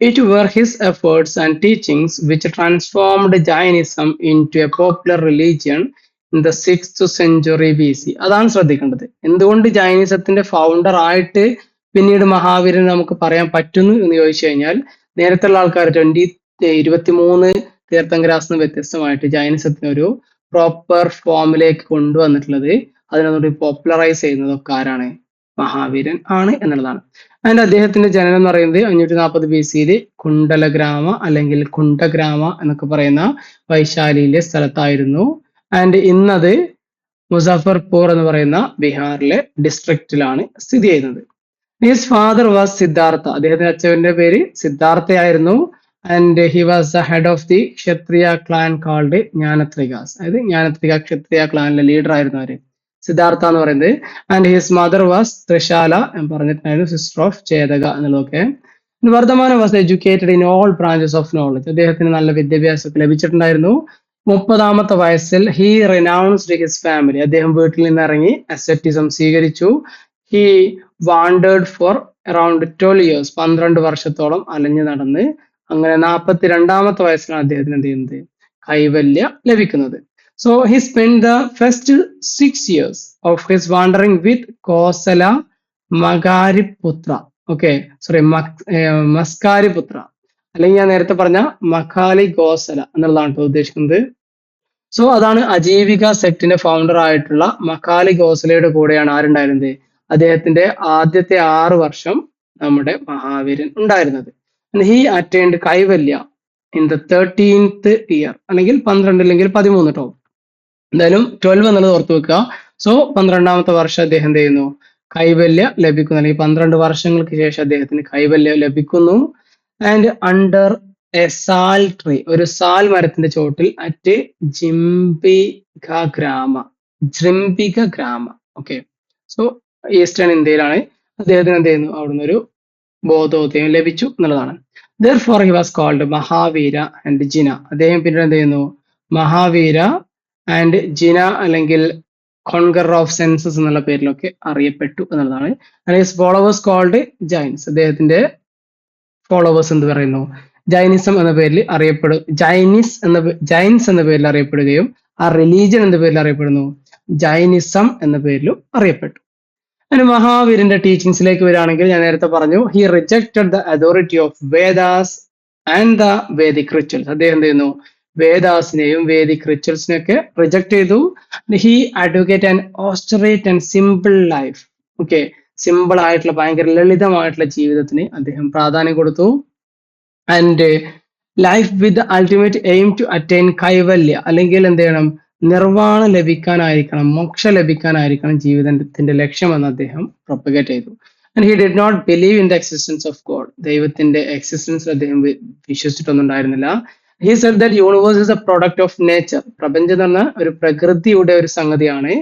it were his efforts and teachings which transformed Jainism into a popular religion in the 6th century BC. അതാണ് ശ്രദ്ധിക്കേണ്ടത്. എന്തുകൊണ്ട് ജൈനിസത്തിന്റെ ഫൗണ്ടർ ആയിട്ട് പിന്നീട് മഹാവീരൻ നമുക്ക് പറയാൻ പറ്റുന്നു എന്ന് ചോദിച്ചു കഴിഞ്ഞാൽ, നേരത്തെ ഉള്ള ആൾക്കാർ 23 തീർത്ഥങ്കരാസ് വ്യത്യസ്തമായിട്ട് ജൈനിസത്തിന് ഒരു പ്രോപ്പർ ഫോമിലേക്ക് കൊണ്ടുവന്നിട്ടുള്ളത്, അതിനൊന്നുകൂടി പോപ്പുലറൈസ് ചെയ്യുന്നതൊക്കെ ആരാണ്, മഹാവീരൻ ആണ് എന്നുള്ളതാണ്. ആൻഡ് അദ്ദേഹത്തിന്റെ ജനനം എന്ന് പറയുന്നത് 540 BC കുണ്ടലഗ്രാമ അല്ലെങ്കിൽ കുണ്ടഗ്രാമ എന്നൊക്കെ പറയുന്ന വൈശാലിയിലെ സ്ഥലത്തായിരുന്നു. ആൻഡ് ഇന്നത് മുസഫർപൂർ എന്ന് പറയുന്ന ബീഹാറിലെ ഡിസ്ട്രിക്റ്റിലാണ് സ്ഥിതി ചെയ്യുന്നത്. His father was Siddhartha. അദ്ദേഹത്തിന്റെ അച്ഛന്റെ പേര് സിദ്ധാർത്ഥയായിരുന്നു. And he was the head of the Kshatriya clan called Jnatrikas. അതായത് ജ്ഞാനത്രിക ക്ഷത്രിയ ക്ലാനിലെ ലീഡർ ആയിരുന്നു അവര്, സിദ്ധാർത്ഥ എന്ന് പറയുന്നത്. ആൻഡ് ഹിസ് മദർ വാസ് ത്രിശാല എന്ന് പറഞ്ഞിട്ടുണ്ടായിരുന്നു, സിസ്റ്റർ ഓഫ് ചേതക എന്നുള്ളതൊക്കെ. Vardhamana was educated in all branches of knowledge. അദ്ദേഹത്തിന് നല്ല വിദ്യാഭ്യാസം ലഭിച്ചിട്ടുണ്ടായിരുന്നു. 30ാമത്തെ വയസ്സിൽ ഹി റിനൗൺസ്ഡ് ഹിസ് ഫാമിലി. അദ്ദേഹം വീട്ടിൽ നിന്ന് ഇറങ്ങി അസെറ്റിസം സ്വീകരിച്ചു. He wandered for around 12 years, 12 വർഷത്തോളം അലഞ്ഞു നടന്ന്. അങ്ങനെ 42ാമത്തെ വയസ്സിലാണ് അദ്ദേഹത്തിന് എന്ത് ചെയ്യുന്നത്, കൈവല്യ ലഭിക്കുന്നത്. So he spent the first 6 years of his wandering with Kosala Magariputra. Okay, sorry, Maskariputra. അല്ലെങ്കിൽ ഞാൻ നേരത്തെ പറഞ്ഞ മഖാലി ഗോസല എന്നുള്ളതാണ് ഉദ്ദേശിക്കുന്നത്. സോ അതാണ് അജീവിക സെക്ടിന്റെ ഫൗണ്ടർ ആയിട്ടുള്ള മഖാലി ഗോസലയുടെ കൂടെയാണ് ആരുണ്ടായിരുന്നത്, അദ്ദേഹത്തിന്റെ ആദ്യത്തെ 6 വർഷം നമ്മുടെ മഹാവീരൻ ഉണ്ടായിരുന്നത്. He attained Kaivalya in the 13th year, അല്ലെങ്കിൽ 12 അല്ലെങ്കിൽ 13 കേട്ടോ, എന്തായാലും 12 എന്നുള്ളത് ഓർത്ത് വെക്കുക. സോ 12ാമത്തെ വർഷം അദ്ദേഹം എന്ത് ചെയ്യുന്നു, കൈവല്യ ലഭിക്കുന്നു, അല്ലെങ്കിൽ 12 വർഷങ്ങൾക്ക് ശേഷം അദ്ദേഹത്തിന് കൈവല്യ ലഭിക്കുന്നു. And under A Sal tree, ഒരു സാൽ മരത്തിന്റെ ചോട്ടിൽ അറ്റ് ജിംബിക ഗ്രാമ. ഓക്കെ, സോ ഈസ്റ്റേൺ ഇന്ത്യയിലാണ്. അദ്ദേഹത്തിന് എന്ത് ചെയ്യുന്നു, അവിടുന്ന് ഒരു ബോധോദയം ലഭിച്ചു എന്നുള്ളതാണ്. Therefore he was called Mahavira and Jina. അദ്ദേഹം പിന്നീട് എന്ത് ചെയ്യുന്നു, മഹാവീര ആൻഡ് ജിന അല്ലെങ്കിൽ കോൺകറർ ഓഫ് സെൻസസ് എന്നുള്ള പേരിലൊക്കെ അറിയപ്പെട്ടു എന്നുള്ളതാണ്. And his followers called Jains. അദ്ദേഹത്തിന്റെ ഫോളോവേഴ്സ് എന്ത് പറയുന്നു, ജൈനിസം എന്ന പേരിൽ അറിയപ്പെടും, ജൈൻസ് എന്ന പേരിൽ അറിയപ്പെടുകയും ആ റിലീജിയൻ എന്ന പേരിൽ അറിയപ്പെടുന്നു, ജൈനിസം എന്ന പേരിലും അറിയപ്പെട്ടു. അതിന് മഹാവീരന്റെ ടീച്ചിങ്സിലേക്ക് വരികയാണെങ്കിൽ, ഞാൻ നേരത്തെ പറഞ്ഞു, he rejected the authority of Vedas and the Vedic rituals. അദ്ദേഹം എന്ത് ചെയ്യുന്നു, വേദാസിനെയും വേദിക് റിച്വൽസിനെയൊക്കെ റിജക്ട് ചെയ്തു. He advocate and austerity and simple life. Okay, simple ആയിട്ടുള്ള ഭയങ്കര ലളിതമായിട്ടുള്ള ജീവിതത്തിന് അദ്ദേഹം പ്രാധാന്യം കൊടുത്തു. And life with ultimate aim to attain Kaivalya, അല്ലെങ്കിൽ എന്ത് ചെയ്യണം, നിർവ്വാണം ലഭിക്കാനായിരിക്കണം, മോക്ഷ ലഭിക്കാനായിരിക്കണം ജീവിതത്തിന്റെ ലക്ഷ്യമെന്ന് അദ്ദേഹം പ്രൊപ്പഗേറ്റ് ചെയ്തു. And he did not believe in the existence of God. ദൈവത്തിന്റെ എക്സിസ്റ്റൻസിൽ അദ്ദേഹം വിശ്വസിച്ചിട്ടൊന്നും ഉണ്ടായിരുന്നില്ല. He said that universe is a product of nature. പ്രപഞ്ചം എന്ന് പറഞ്ഞാൽ ഒരു പ്രകൃതിയുടെ ഒരു സംഗതിയാണ്.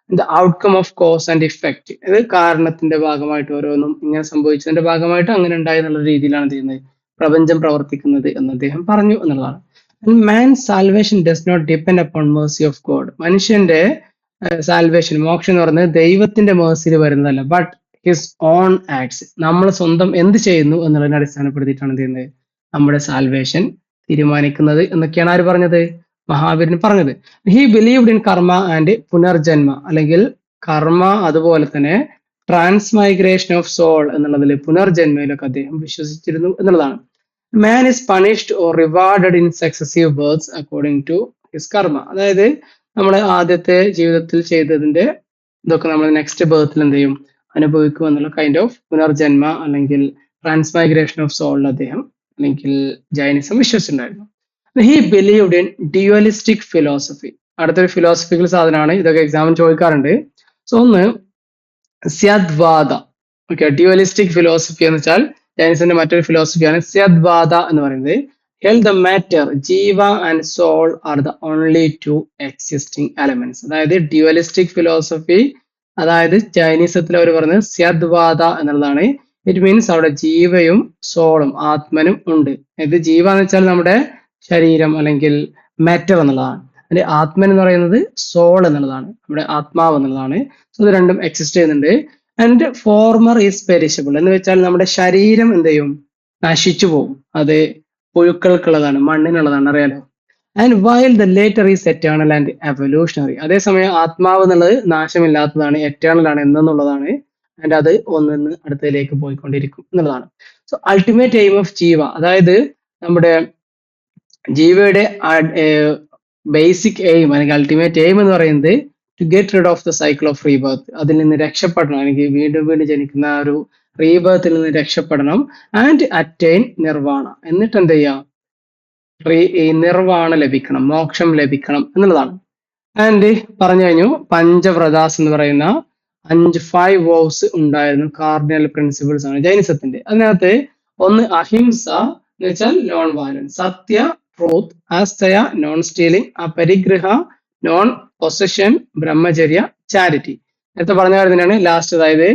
The outcome of cause and effect. ഇത് കാരണത്തിന്റെ ഭാഗമായിട്ട് ഓരോന്നും ഇങ്ങനെ സംഭവിച്ചതിന്റെ ഭാഗമായിട്ട് അങ്ങനെ ഉണ്ടായി എന്നുള്ള രീതിയിലാണ് ചെയ്യുന്നത് പ്രപഞ്ചം പ്രവർത്തിക്കുന്നത് എന്ന് അദ്ദേഹം പറഞ്ഞു എന്നുള്ളതാണ്. Man salvation does not depend upon mercy of God. മനുഷ്യന്റെ സാൽവേഷൻ, മോക്ഷം എന്ന് പറയുന്നത് ദൈവത്തിന്റെ മേഴ്സിയിൽ വരുന്നതല്ല, ബട്ട് ഹിസ് ഓൺ ആക്ട്സ്. നമ്മൾ സ്വന്തം എന്ത് ചെയ്യുന്നു എന്നുള്ളതിനെ അടിസ്ഥാനപ്പെടുത്തിയിട്ടാണ് എന്ത് ചെയ്യുന്നത് നമ്മുടെ സാൽവേഷൻ തീരുമാനിക്കുന്നത് എന്നൊക്കെയാണ് ആര് പറഞ്ഞത്? മഹാവീരൻ പറഞ്ഞത്. ഹി ബിലീവ്ഡ് ഇൻ കർമ്മ ആൻഡ് പുനർജന്മ, അല്ലെങ്കിൽ കർമ്മ അതുപോലെ തന്നെ ട്രാൻസ്മൈഗ്രേഷൻ ഓഫ് സോൾ എന്നുള്ളതിൽ പുനർജന്മയിലൊക്കെ അദ്ദേഹം വിശ്വസിച്ചിരുന്നു എന്നുള്ളതാണ്. Man is punished or rewarded in successive birth according to his karma. അതായത് നമ്മൾ ആദ്യത്തെ ജീവിതത്തിൽ ചെയ്തതിന്റെ ഇതൊക്കെ നമ്മൾ നെക്സ്റ്റ് ബർത്തിൽ എന്ത് ചെയ്യും അനുഭവിക്കും എന്നുള്ള കൈൻഡ് ഓഫ് പുനർജന്മ അല്ലെങ്കിൽ ട്രാൻസ്മൈഗ്രേഷൻ ഓഫ് സോളിൽ അദ്ദേഹം അല്ലെങ്കിൽ ജൈനിസം വിശ്വസിച്ചിട്ടുണ്ടായിരുന്നു. He believed in dualistic philosophy. അടുത്തൊരു ഫിലോസഫിക്കൽ സാധനമാണ്, ഇതൊക്കെ എക്സാമിന് ചോദിക്കാറുണ്ട്. സോ ഒന്ന് സ്യദ്വാദ. ഓക്കെ, ഡ്യുവലിസ്റ്റിക് ഫിലോസഫി എന്ന് വെച്ചാൽ ജൈനിസത്തിന്റെ മറ്റൊരു ഫിലോസഫിയാണ് സ്യദ്വാദ എന്ന് പറയുന്നത്. The matter, jiva and soul are the only two existing elements. അതായത് ഡ്യുവലിസ്റ്റിക് ഫിലോസഫി, അതായത് ചൈനീസത്തിൽ അവർ പറയുന്നത് സ്യദ്വാദ എന്നുള്ളതാണ്. ഇറ്റ് മീൻസ് അവിടെ ജീവയും സോളും ആത്മനും ഉണ്ട്. ഇത് ജീവ എന്ന് വെച്ചാൽ നമ്മുടെ ശരീരം അല്ലെങ്കിൽ മാറ്റർ എന്നുള്ളതാണ്. അതിന്റെ ആത്മൻ എന്ന് പറയുന്നത് സോൾ എന്നുള്ളതാണ്, നമ്മുടെ ആത്മാവ് എന്നുള്ളതാണ്. സോ ഇത് രണ്ടും എക്സിസ്റ്റ് ചെയ്യുന്നുണ്ട്. ആൻഡ് ഫോർമർ ഈസ് പെരിഷബിൾ എന്ന് വെച്ചാൽ നമ്മുടെ ശരീരം എന്ത് ചെയ്യും, നശിച്ചു പോകും. അത് പുഴുക്കൾക്കുള്ളതാണ്, മണ്ണിനുള്ളതാണ്, അറിയാലോ. And while the later is eternal and evolutionary. അതേസമയം ആത്മാവ് എന്നുള്ളത് നാശമില്ലാത്തതാണ്, എറ്റേണൽ ആണ്, എന്നുള്ളതാണ്. ആൻഡ് അത് ഒന്നിന്ന് അടുത്തതിലേക്ക് പോയിക്കൊണ്ടിരിക്കും എന്നുള്ളതാണ്. So ultimate aim of jiva, അതായത് നമ്മുടെ ജീവയുടെ ബേസിക് എയിം അല്ലെങ്കിൽ അൾട്ടിമേറ്റ് എയിം എന്ന് പറയുന്നത് to get rid of the cycle of rebirth. അതിൽ നിന്ന് രക്ഷപ്പെടണം, അല്ലെങ്കിൽ വീണ്ടും വീണ്ടും ജനിക്കുന്ന ആ ഒരു റീബർത്തിൽ നിന്ന് രക്ഷപ്പെടണം. ആൻഡ് അറ്റൈൻ നിർവാണ, എന്നിട്ട് എന്ത് ചെയ്യാം, നിർവാണ ലഭിക്കണം, മോക്ഷം ലഭിക്കണം എന്നുള്ളതാണ്. ആൻഡ് പറഞ്ഞു കഴിഞ്ഞു പഞ്ചവ്രതാസ് എന്ന് പറയുന്ന 5 വോവ്സ് ഉണ്ടായിരുന്നു, കാർഡിനൽ പ്രിൻസിപ്പിൾസ് ആണ് ജൈനിസത്തിന്റെ. അതിനകത്ത് ഒന്ന് അഹിംസ എന്ന് വെച്ചാൽ non violence, satya truth, asteya non stealing, aparigraha non possession, brahmacharya charity. നേരത്തെ പറഞ്ഞ കാര്യം തന്നെയാണ് ലാസ്റ്റ്, അതായത്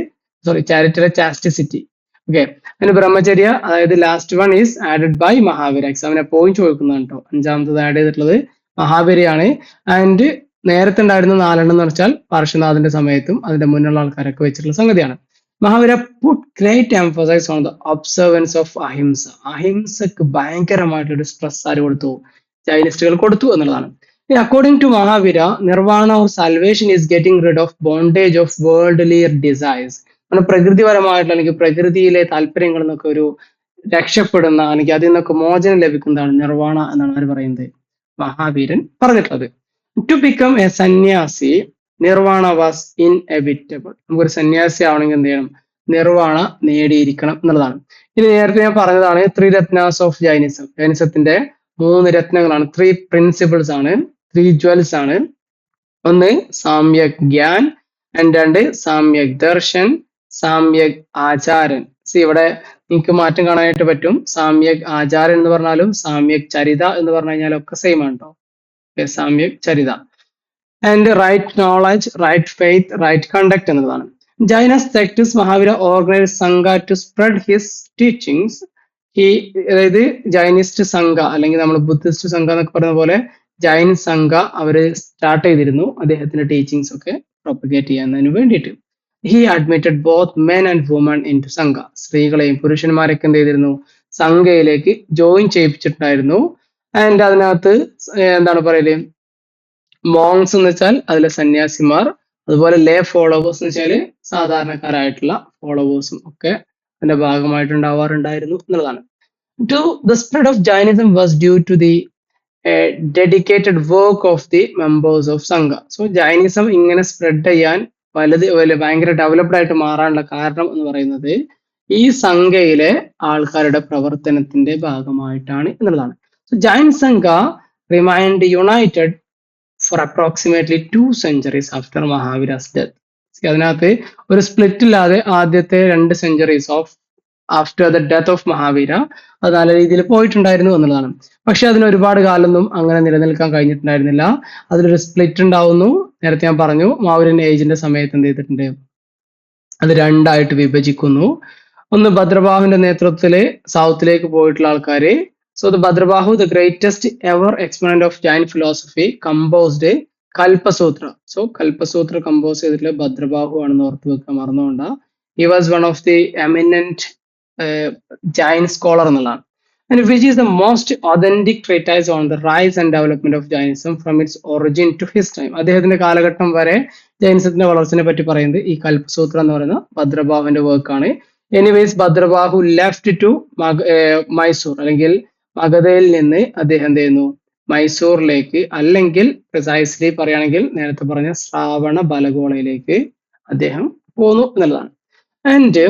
ചാരിറ്റിയുടെ ചാസ്റ്റിസിറ്റി. ഓക്കെ, അതിന് ബ്രഹ്മചര്യ, അതായത് last one is added by Mahavira. എക്സാമിന് എപ്പോഴും ചോദിക്കുന്നതാണ് കേട്ടോ. 5ാമത്തത് ആഡ് ചെയ്തിട്ടുള്ളത് മഹാവീരയാണ്. ആൻഡ് നേരത്തെ ഉണ്ടായിരുന്ന 4 എന്ന് വെച്ചാൽ പാർശ്വനാഥന്റെ സമയത്തും അതിന്റെ മുന്നുള്ള ആൾക്കാരൊക്കെ വെച്ചിട്ടുള്ള സംഗതിയാണ്. Mahavira put great emphasise on the observance of ahimsa. അഹിംസക്ക് ഭയങ്കരമായിട്ടൊരു സ്ട്രെസ് ആര് കൊടുത്തു, ചൈനിസ്റ്റുകൾ കൊടുത്തു എന്നുള്ളതാണ്. According to Mahavira, nirvana or salvation is getting rid of bondage of worldly desires. പ്രകൃതിപരമായിട്ടുള്ള അല്ലെങ്കിൽ പ്രകൃതിയിലെ താല്പര്യങ്ങളിൽ നിന്നൊക്കെ ഒരു രക്ഷപ്പെടുന്ന അല്ലെങ്കിൽ അതിൽ നിന്നൊക്കെ മോചനം ലഭിക്കുന്നതാണ് നിർവാണ എന്നാണ് അവർ പറയുന്നത്, മഹാവീരൻ പറഞ്ഞിട്ടുള്ളത്. ടു ബിക്കം എ സന്യാസി നിർവാണ വാസ് ഇൻഎവിറ്റബിൾ. നമുക്കൊരു സന്യാസി ആവണമെങ്കിൽ എന്ത് ചെയ്യണം, നിർവാണ നേടിയിരിക്കണം എന്നുള്ളതാണ്. ഇത് നേരത്തെ ഞാൻ പറഞ്ഞതാണ് 3 രത്നാസ് ഓഫ് ജൈനിസം. ജൈനിസത്തിന്റെ 3 രത്നങ്ങളാണ്, 3 പ്രിൻസിപ്പിൾസ് ആണ്, 3 ജ്വൽസ് ആണ്. ഒന്ന് സാമ്യക് ഗ്യാൻ, ആൻഡ് 2 സാമ്യക് ദർശൻ, സാമ്യക് ആചാരൻ. ഇവിടെ നിങ്ങൾക്ക് മാറ്റം കാണാനായിട്ട് പറ്റും. സാമ്യക് ആചാരൻ എന്ന് പറഞ്ഞാലും സാമ്യക് ചരിത എന്ന് പറഞ്ഞു കഴിഞ്ഞാലും ഒക്കെ സെയിം ആണ് കേട്ടോ. Samyak charita. And right knowledge, right faith, right conduct എന്നതാണ്. Jainas sects Mahavira organise sangha to spread his teachings. ഈ അതായത് ജൈനിസ്റ്റ് സംഘ അല്ലെങ്കിൽ നമ്മൾ ബുദ്ധിസ്റ്റ് സംഘ എന്നൊക്കെ പറയുന്ന പോലെ ജൈൻ സംഘ അവര് സ്റ്റാർട്ട് ചെയ്തിരുന്നു അദ്ദേഹത്തിന്റെ ടീച്ചിങ്സ് ഒക്കെ പ്രൊപ്പഗേറ്റ് ചെയ്യുന്നതിന് വേണ്ടിയിട്ട്. He admitted both men and woman into sangha. സ്ത്രീകളെയും പുരുഷന്മാരൊക്കെ എന്ത് ചെയ്തിരുന്നു, സംഘയിലേക്ക് ജോയിൻ ചെയ്യിപ്പിച്ചിട്ടുണ്ടായിരുന്നു. ആൻഡ് അതിനകത്ത് എന്താണ് പറയല്, മോങ്സ് എന്ന് വെച്ചാൽ അതിലെ സന്യാസിമാർ, അതുപോലെ ലേ ഫോളോവേഴ്സ് എന്ന് വെച്ചാല് സാധാരണക്കാരായിട്ടുള്ള ഫോളോവേഴ്സും ഒക്കെ അതിന്റെ ഭാഗമായിട്ടുണ്ടാവാറുണ്ടായിരുന്നു എന്നുള്ളതാണ്. To the spread of Jainism was due to the dedicated work of the members of sangha. So Jainism ഇങ്ങനെ സ്പ്രെഡ് ചെയ്യാൻ ഭയങ്കര ഡെവലപ്ഡ് ആയിട്ട് മാറാനുള്ള കാരണം എന്ന് പറയുന്നത് ഈ സംഘയിലെ ആൾക്കാരുടെ പ്രവർത്തനത്തിന്റെ ഭാഗമായിട്ടാണ് എന്നുള്ളതാണ്. സോ ജൈൻ സംഘ remind United for approximately 2 centuries after Mahavira's death. അതിനകത്ത് ഒരു സ്പ്ലിറ്റ് ഇല്ലാതെ ആദ്യത്തെ 2 centuries of after the death of Mahavira അത് നല്ല രീതിയിൽ പോയിട്ടുണ്ടായിരുന്നു എന്നുള്ളതാണ്. പക്ഷെ അതിന് ഒരുപാട് കാലമൊന്നും അങ്ങനെ നിലനിൽക്കാൻ കഴിഞ്ഞിട്ടുണ്ടായിരുന്നില്ല. അതിലൊരു സ്പ്ലിറ്റ് ഉണ്ടാവുന്നു. നേരത്തെ ഞാൻ പറഞ്ഞു മൗര്യൻ ഏജിന്റെ സമയത്ത് എന്ത് ചെയ്തിട്ടുണ്ട്, അത് രണ്ടായിട്ട് വിഭജിക്കുന്നു. ഒന്ന് ഭദ്രബാഹുവിന്റെ നേതൃത്വത്തില് സൗത്തിലേക്ക് പോയിട്ടുള്ള ആൾക്കാര്. So the Bhadrabahu the greatest ever exponent of Jain philosophy composed Kalpasutra. So Kalpasutra compose ചെയ്തിട്ടുള്ള ഭദ്രബാഹു ആണെന്ന് ഓർത്ത് വെക്കാൻ മറന്നുകൊണ്ട. He was one of the eminent Jain scholar എന്നുള്ളതാണ്. And which is the most authentic treatise on the rise and development of Jainism from its origin to his time. അദ്ദേഹത്തിന്റെ കാലഘട്ടം വരെ ജൈനിസത്തിന്റെ വളർച്ചയെ പറ്റി പറയുന്നത് ഈ കൽപ്പസൂത്ര എന്ന് പറയുന്ന ഭദ്രബാഹുവിന്റെ വർക്കാണ്. എനിവേസ് ഭദ്രബാഹു ലെഫ്റ്റ് ടു മൈസൂർ അല്ലെങ്കിൽ മഗധയിൽ നിന്ന് അദ്ദേഹം എന്ത് ചെയ്യുന്നു, മൈസൂറിലേക്ക് അല്ലെങ്കിൽ പ്രിസൈസ്ലി പറയുകയാണെങ്കിൽ നേരത്തെ പറഞ്ഞ ശ്രാവണ ബലഗോളയിലേക്ക് അദ്ദേഹം പോന്നു എന്നുള്ളതാണ്. ആൻഡ്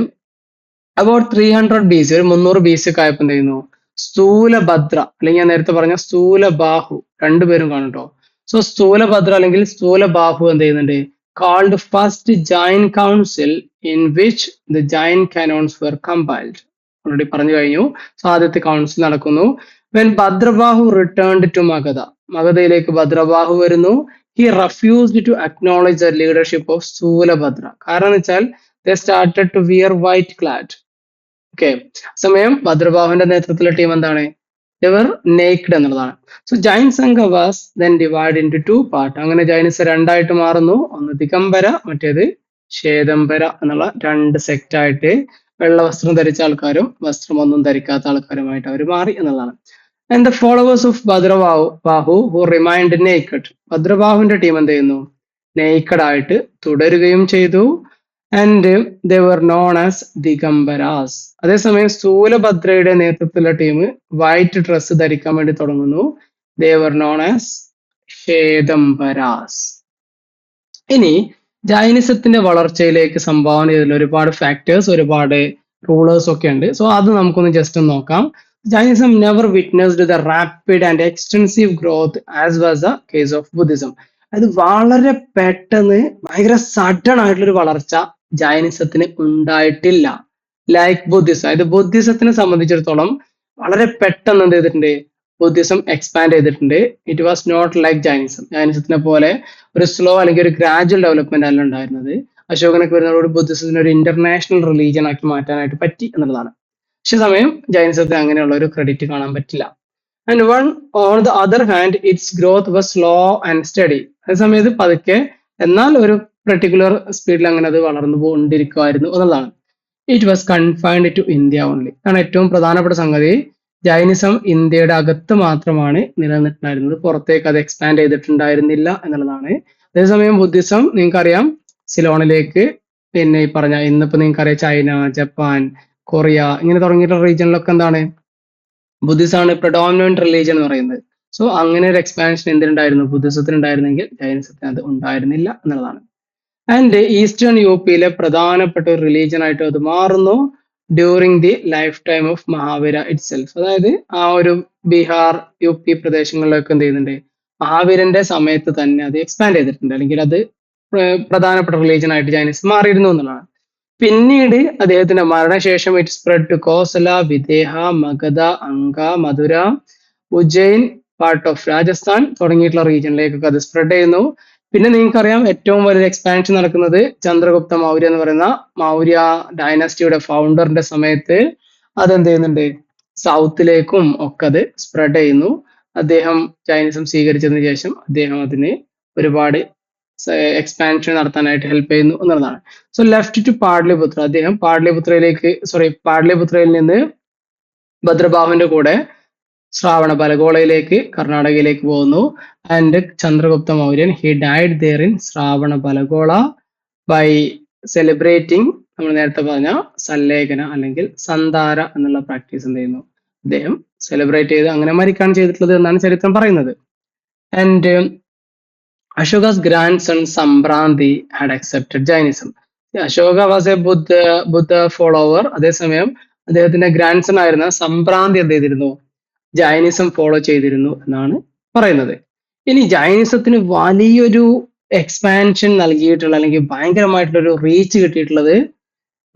അബൌട്ട് 300 BC, ഒരു 300 BC ഒക്കെ ആയപ്പോൾ എന്ത് ചെയ്യുന്നു, സ്ഥൂലഭദ്ര അല്ലെങ്കിൽ ഞാൻ നേരത്തെ പറഞ്ഞ സ്ഥൂലബാഹു രണ്ടുപേരും കാണുട്ടോ. സോ സ്ഥൂലഭദ്ര അല്ലെങ്കിൽ സ്ഥൂലബാഹു എന്ത് ചെയ്യുന്നുണ്ട്, called first Jain council in which the Jain canons were compiled. Already പറഞ്ഞു കഴിഞ്ഞു. സോ ആദ്യത്തെ കൗൺസിൽ നടക്കുന്നു. When Bhadrabahu returned to Magadha, മഗധയിലേക്ക് ഭദ്രബാഹു വരുന്നു. He refused to acknowledge the leadership of Sthulabhadra. കാരണം എന്ന് വെച്ചാൽ they started to wear white clad. Okay, സമയം ഭദ്രബാഹുവിന്റെ നേതൃത്വത്തിലുള്ള ടീം എന്താണ്, ഇവർ നേക്ഡ് എന്നുള്ളതാണ്. So Jain sangha was then divide into 2 part. അങ്ങനെ ജൈനിസ് രണ്ടായിട്ട് മാറുന്നു. ഒന്ന് ദിഗംബര, മറ്റേത് ശ്വേതംബര എന്നുള്ള 2 സെക്ട് ആയിട്ട് വെള്ള വസ്ത്രം ധരിച്ച ആൾക്കാരും വസ്ത്രമൊന്നും ധരിക്കാത്ത ആൾക്കാരുമായിട്ട് അവർ മാറി എന്നുള്ളതാണ്. And the followers of Bhadrabahu who remained naked. ഭദ്രബാഹുവിന്റെ ടീം എന്ത് ചെയ്യുന്നു, നേക്കഡ് ആയിട്ട് തുടരുകയും ചെയ്തു. And they were known as Digambaras. അതേസമയം സ്ഥൂലഭദ്രയുടെ നേതൃത്വത്തിലുള്ള ടീം വൈറ്റ് ഡ്രസ്സ് ധരിക്കാൻ വേണ്ടി തുടങ്ങുന്നു. They were known as Svetambaras. ഇനി ജൈനിസത്തിന്റെ വളർച്ചയിലേക്ക് സംഭാവന ചെയ്തിട്ടുള്ള ഒരുപാട് ഫാക്ടേഴ്സ്, ഒരുപാട് റൂളേഴ്സ് ഒക്കെ ഉണ്ട്. സോ അത് നമുക്കൊന്ന് ജസ്റ്റ് ഒന്ന് നോക്കാം. Jainism never witnessed the rapid and extensive growth as was the case of Buddhism. അത് വളരെ പെട്ടെന്ന് ഭയങ്കര സഡൻ ആയിട്ടുള്ള ഒരു വളർച്ച ജൈനിസത്തിന് ഉണ്ടായിട്ടില്ല. ലൈക്ക് ബുദ്ധിസം, അതായത് ബുദ്ധിസത്തിനെ സംബന്ധിച്ചിടത്തോളം വളരെ പെട്ടെന്ന് എന്ത് ചെയ്തിട്ടുണ്ട്, ബുദ്ധിസം എക്സ്പാൻഡ് ചെയ്തിട്ടുണ്ട്. It was not like Jainism. ജൈനിസത്തിനെ പോലെ ഒരു സ്ലോ അല്ലെങ്കിൽ ഒരു ഗ്രാജുവൽ ഡെവലപ്മെന്റ് അല്ല ഉണ്ടായിരുന്നത്. അശോകനൊക്കെ വരുന്നതോട് ബുദ്ധിസത്തിനെ ഒരു ഇന്റർനാഷണൽ റിലീജിയൻ ആക്കി മാറ്റാനായിട്ട് പറ്റി എന്നുള്ളതാണ്. പക്ഷെ സമയം ജൈനിസത്തിന് അങ്ങനെയുള്ള ഒരു ക്രെഡിറ്റ് കാണാൻ പറ്റില്ല. And on the other hand it's growth was slow and study. അതേസമയത്ത് പതുക്കെ എന്നാൽ ഒരു പെർട്ടിക്കുലർ സ്പീഡിൽ അങ്ങനെ അത് വളർന്നു കൊണ്ടിരിക്കുമായിരുന്നു എന്നുള്ളതാണ്. It was confined to India only. കാരണം ഏറ്റവും പ്രധാനപ്പെട്ട സംഗതി ജൈനിസം ഇന്ത്യയുടെ അകത്ത് മാത്രമാണ് നിലനിന്നിട്ടുണ്ടായിരുന്നത്, പുറത്തേക്ക് അത് എക്സ്പാൻഡ് ചെയ്തിട്ടുണ്ടായിരുന്നില്ല എന്നുള്ളതാണ്. അതേസമയം ബുദ്ധിസം നിങ്ങൾക്കറിയാം സിലോണിലേക്ക്, പിന്നെ ഈ പറഞ്ഞ ഇന്നിപ്പോ നിങ്ങൾക്കറിയാം ചൈന, ജപ്പാൻ, കൊറിയ ഇങ്ങനെ തുടങ്ങിയിട്ടുള്ള റീജിയനിലൊക്കെ എന്താണ്, ബുദ്ധിസമാണ് പ്രഡോമിനന്റ് റിലീജിയൻ എന്ന് പറയുന്നത്. സോ അങ്ങനെ ഒരു എക്സ്പാൻഷൻ എന്തിനുണ്ടായിരുന്നു, ബുദ്ധിസത്തിന് ഉണ്ടായിരുന്നെങ്കിൽ ജൈനിസത്തിന് അത് ഉണ്ടായിരുന്നില്ല എന്നുള്ളതാണ്. ആൻഡ് ഈസ്റ്റേൺ യു പിയിലെ പ്രധാനപ്പെട്ട ഒരു റിലീജിയൻ ആയിട്ട് അത് മാറുന്നു during the life time of Mahavira it self. അതായത് ആ ഒരു ബീഹാർ യു പി പ്രദേശങ്ങളിലൊക്കെ എന്ത് ചെയ്യുന്നുണ്ട്, മഹാവീരന്റെ സമയത്ത് തന്നെ അത് എക്സ്പാൻഡ് ചെയ്തിട്ടുണ്ട്, അല്ലെങ്കിൽ അത് പ്രധാനപ്പെട്ട റിലീജിയൻ ആയിട്ട് ജൈനിസം മാറിയിരുന്നു എന്നുള്ളതാണ്. പിന്നീട് അദ്ദേഹത്തിന്റെ മരണശേഷം it spread to Kosala, Videha, Magadha, Anga, Mathura, Ujjain, part of Rajasthan തുടങ്ങിയിട്ടുള്ള റീജിയനിലേക്കൊക്കെ അത് സ്പ്രെഡ് ചെയ്യുന്നു. പിന്നെ നിങ്ങൾക്കറിയാം ഏറ്റവും വലിയ എക്സ്പാൻഷൻ നടക്കുന്നത് ചന്ദ്രഗുപ്ത മൗര്യ എന്ന് പറയുന്ന മൗര്യ ഡൈനാസ്റ്റിയുടെ ഫൗണ്ടറിന്റെ സമയത്ത് അതെന്ത് ചെയ്യുന്നുണ്ട്, സൗത്തിലേക്കും ഒക്കെ അത് സ്പ്രെഡ് ചെയ്യുന്നു. അദ്ദേഹം ജൈനിസം സ്വീകരിച്ചതിന് ശേഷം അദ്ദേഹം അതിന് ഒരുപാട് എക്സ്പാൻഷൻ നടത്താനായിട്ട് ഹെൽപ്പ് ചെയ്യുന്നു എന്നുള്ളതാണ്. സോ ലെഫ്റ്റ് ടു പാടലിപുത്ര, അദ്ദേഹം പാടലിപുത്രയിൽ നിന്ന് ഭദ്രബാഹുവിന്റെ കൂടെ ശ്രാവണ ബലഗോളയിലേക്ക് കർണാടകയിലേക്ക് പോകുന്നു. And Chandragupta Mauryan he died there in Shravanabelagola by celebrating, നമ്മൾ നേരത്തെ പറഞ്ഞ സല്ലേഖന അല്ലെങ്കിൽ സന്താര എന്നുള്ള പ്രാക്ടീസ് എന്ത് ചെയ്യുന്നു, അദ്ദേഹം സെലിബ്രേറ്റ് ചെയ്ത് അങ്ങനെ മരിക്കാണ് ചെയ്തിട്ടുള്ളത് എന്നാണ് ചരിത്രം പറയുന്നത്. And Ashoka's grandson Samprati had accepted Jainism. Ashoka was a Buddha follower. അതേസമയം അദ്ദേഹത്തിന്റെ ഗ്രാൻഡ് സൺ ആയിരുന്ന സംഭ്രാന്തി എന്ത് ചെയ്തിരുന്നു, ജൈനിസം ഫോളോ ചെയ്തിരുന്നു എന്നാണ് പറയുന്നത്. ഇനി ജൈനിസത്തിന് വലിയൊരു എക്സ്പാൻഷൻ നൽകിയിട്ടുള്ള അല്ലെങ്കിൽ ഭയങ്കരമായിട്ടുള്ള ഒരു റീച്ച് കിട്ടിയിട്ടുള്ളത്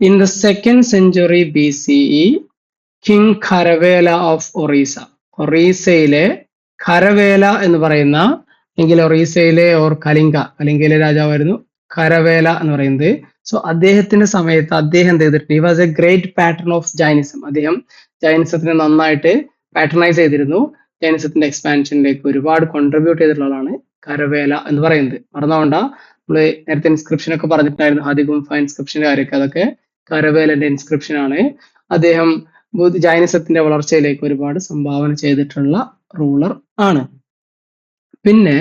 in the second century BCE king Kharavela of Orissa. ഒറീസയിലെ ഖരവേല എന്ന് പറയുന്ന, എങ്കിൽ ഒറീസയിലെ ഓർ കലിംഗയിലെ രാജാവായിരുന്നു ഖരവേല എന്ന് പറയുന്നത്. സോ അദ്ദേഹത്തിന്റെ സമയത്ത് അദ്ദേഹം എന്ത് ചെയ്തിട്ടുണ്ട്, he was A great pattern of Jainism. അദ്ദേഹം ജൈനിസത്തിനെ നന്നായിട്ട് പാറ്റർണൈസ് ചെയ്തിരുന്നു. ജൈനിസത്തിന്റെ എക്സ്പാൻഷനിലേക്ക് ഒരുപാട് കോൺട്രിബ്യൂട്ട് ചെയ്തിട്ടുള്ള ആളാണ് ഖരവേല എന്ന് പറയുന്നത്. മറന്നുകൊണ്ട, നമ്മള് നേരത്തെ ഇൻസ്ക്രിപ്ഷൻ ഒക്കെ പറഞ്ഞിട്ടുണ്ടായിരുന്നു, ആദ്യ ഗുംഫ ഇൻസ്ക്രിപ്ഷന്റെ കാര്യമൊക്കെ, അതൊക്കെ ഖരവേലന്റെ ഇൻസ്ക്രിപ്ഷൻ ആണ്. അദ്ദേഹം ജൈനിസത്തിന്റെ വളർച്ചയിലേക്ക് ഒരുപാട് സംഭാവന ചെയ്തിട്ടുള്ള റൂളർ ആണ്. പിന്നെ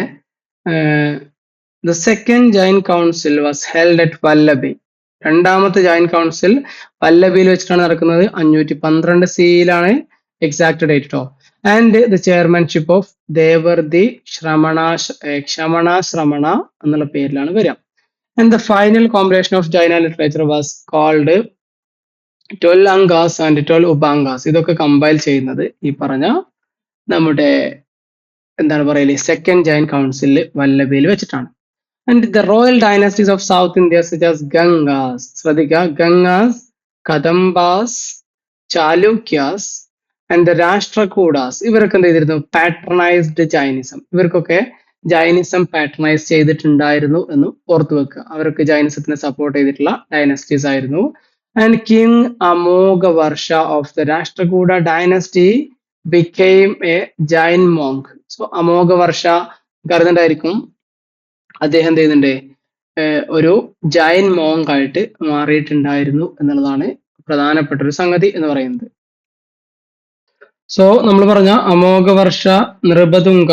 the second Jain council was held at Vallabhi. രണ്ടാമത്തെ ജൈൻ കൗൺസിൽ വല്ലഭിയിൽ വെച്ചിട്ടാണ് നടക്കുന്നത്. 512 CE എക്സാക്ട് ഡേറ്റ് കേട്ടോ. And the chairmanship of Devardhi Shramana എന്നുള്ള പേരിലാണ് വരിക. And the final combination of Jaina literature was called 12 Angas and 12 Upangas. ഇതൊക്കെ കമ്പൈൽ ചെയ്യുന്നത് ഈ പറഞ്ഞ നമ്മുടെ എന്താണ് പറയല് സെക്കൻഡ് ജൈൻ കൗൺസിലിൽ വല്ലഭയിൽ വെച്ചിട്ടാണ്. And the royal dynasties of south India such as Gangas, ശ്രദ്ധിക്കുക, ഗംഗാസ്, കദംബാസ്, ചാലൂക്യാസ് ആൻഡ് ദ രാഷ്ട്രകൂടാസ്, ഇവരൊക്കെ എന്ത് ചെയ്തിരുന്നു, പാട്രണൈസ്ഡ് ജൈനിസം. ഇവർക്കൊക്കെ ജൈനിസം പാട്രണൈസ് ചെയ്തിട്ടുണ്ടായിരുന്നു എന്ന് ഓർത്തു വെക്കുക. അവരൊക്കെ ജൈനിസത്തിനെ സപ്പോർട്ട് ചെയ്തിട്ടുള്ള ഡൈനാസ്റ്റീസ് ആയിരുന്നു. And king Amoghavarsha of the Rashtrakuta dynasty became a Jain monk. സോ അമോഘവർഷ കരുതുന്നുണ്ടായിരിക്കും, അദ്ദേഹം എന്ത് ചെയ്യുന്നുണ്ട്, ഒരു ജൈൻ മോങ്ക് ആയിട്ട് മാറിയിട്ടുണ്ടായിരുന്നു എന്നുള്ളതാണ് പ്രധാനപ്പെട്ട ഒരു സംഗതി എന്ന് പറയുന്നത്. സോ നമ്മൾ പറഞ്ഞ അമോഘവർഷ നൃപതുംഗ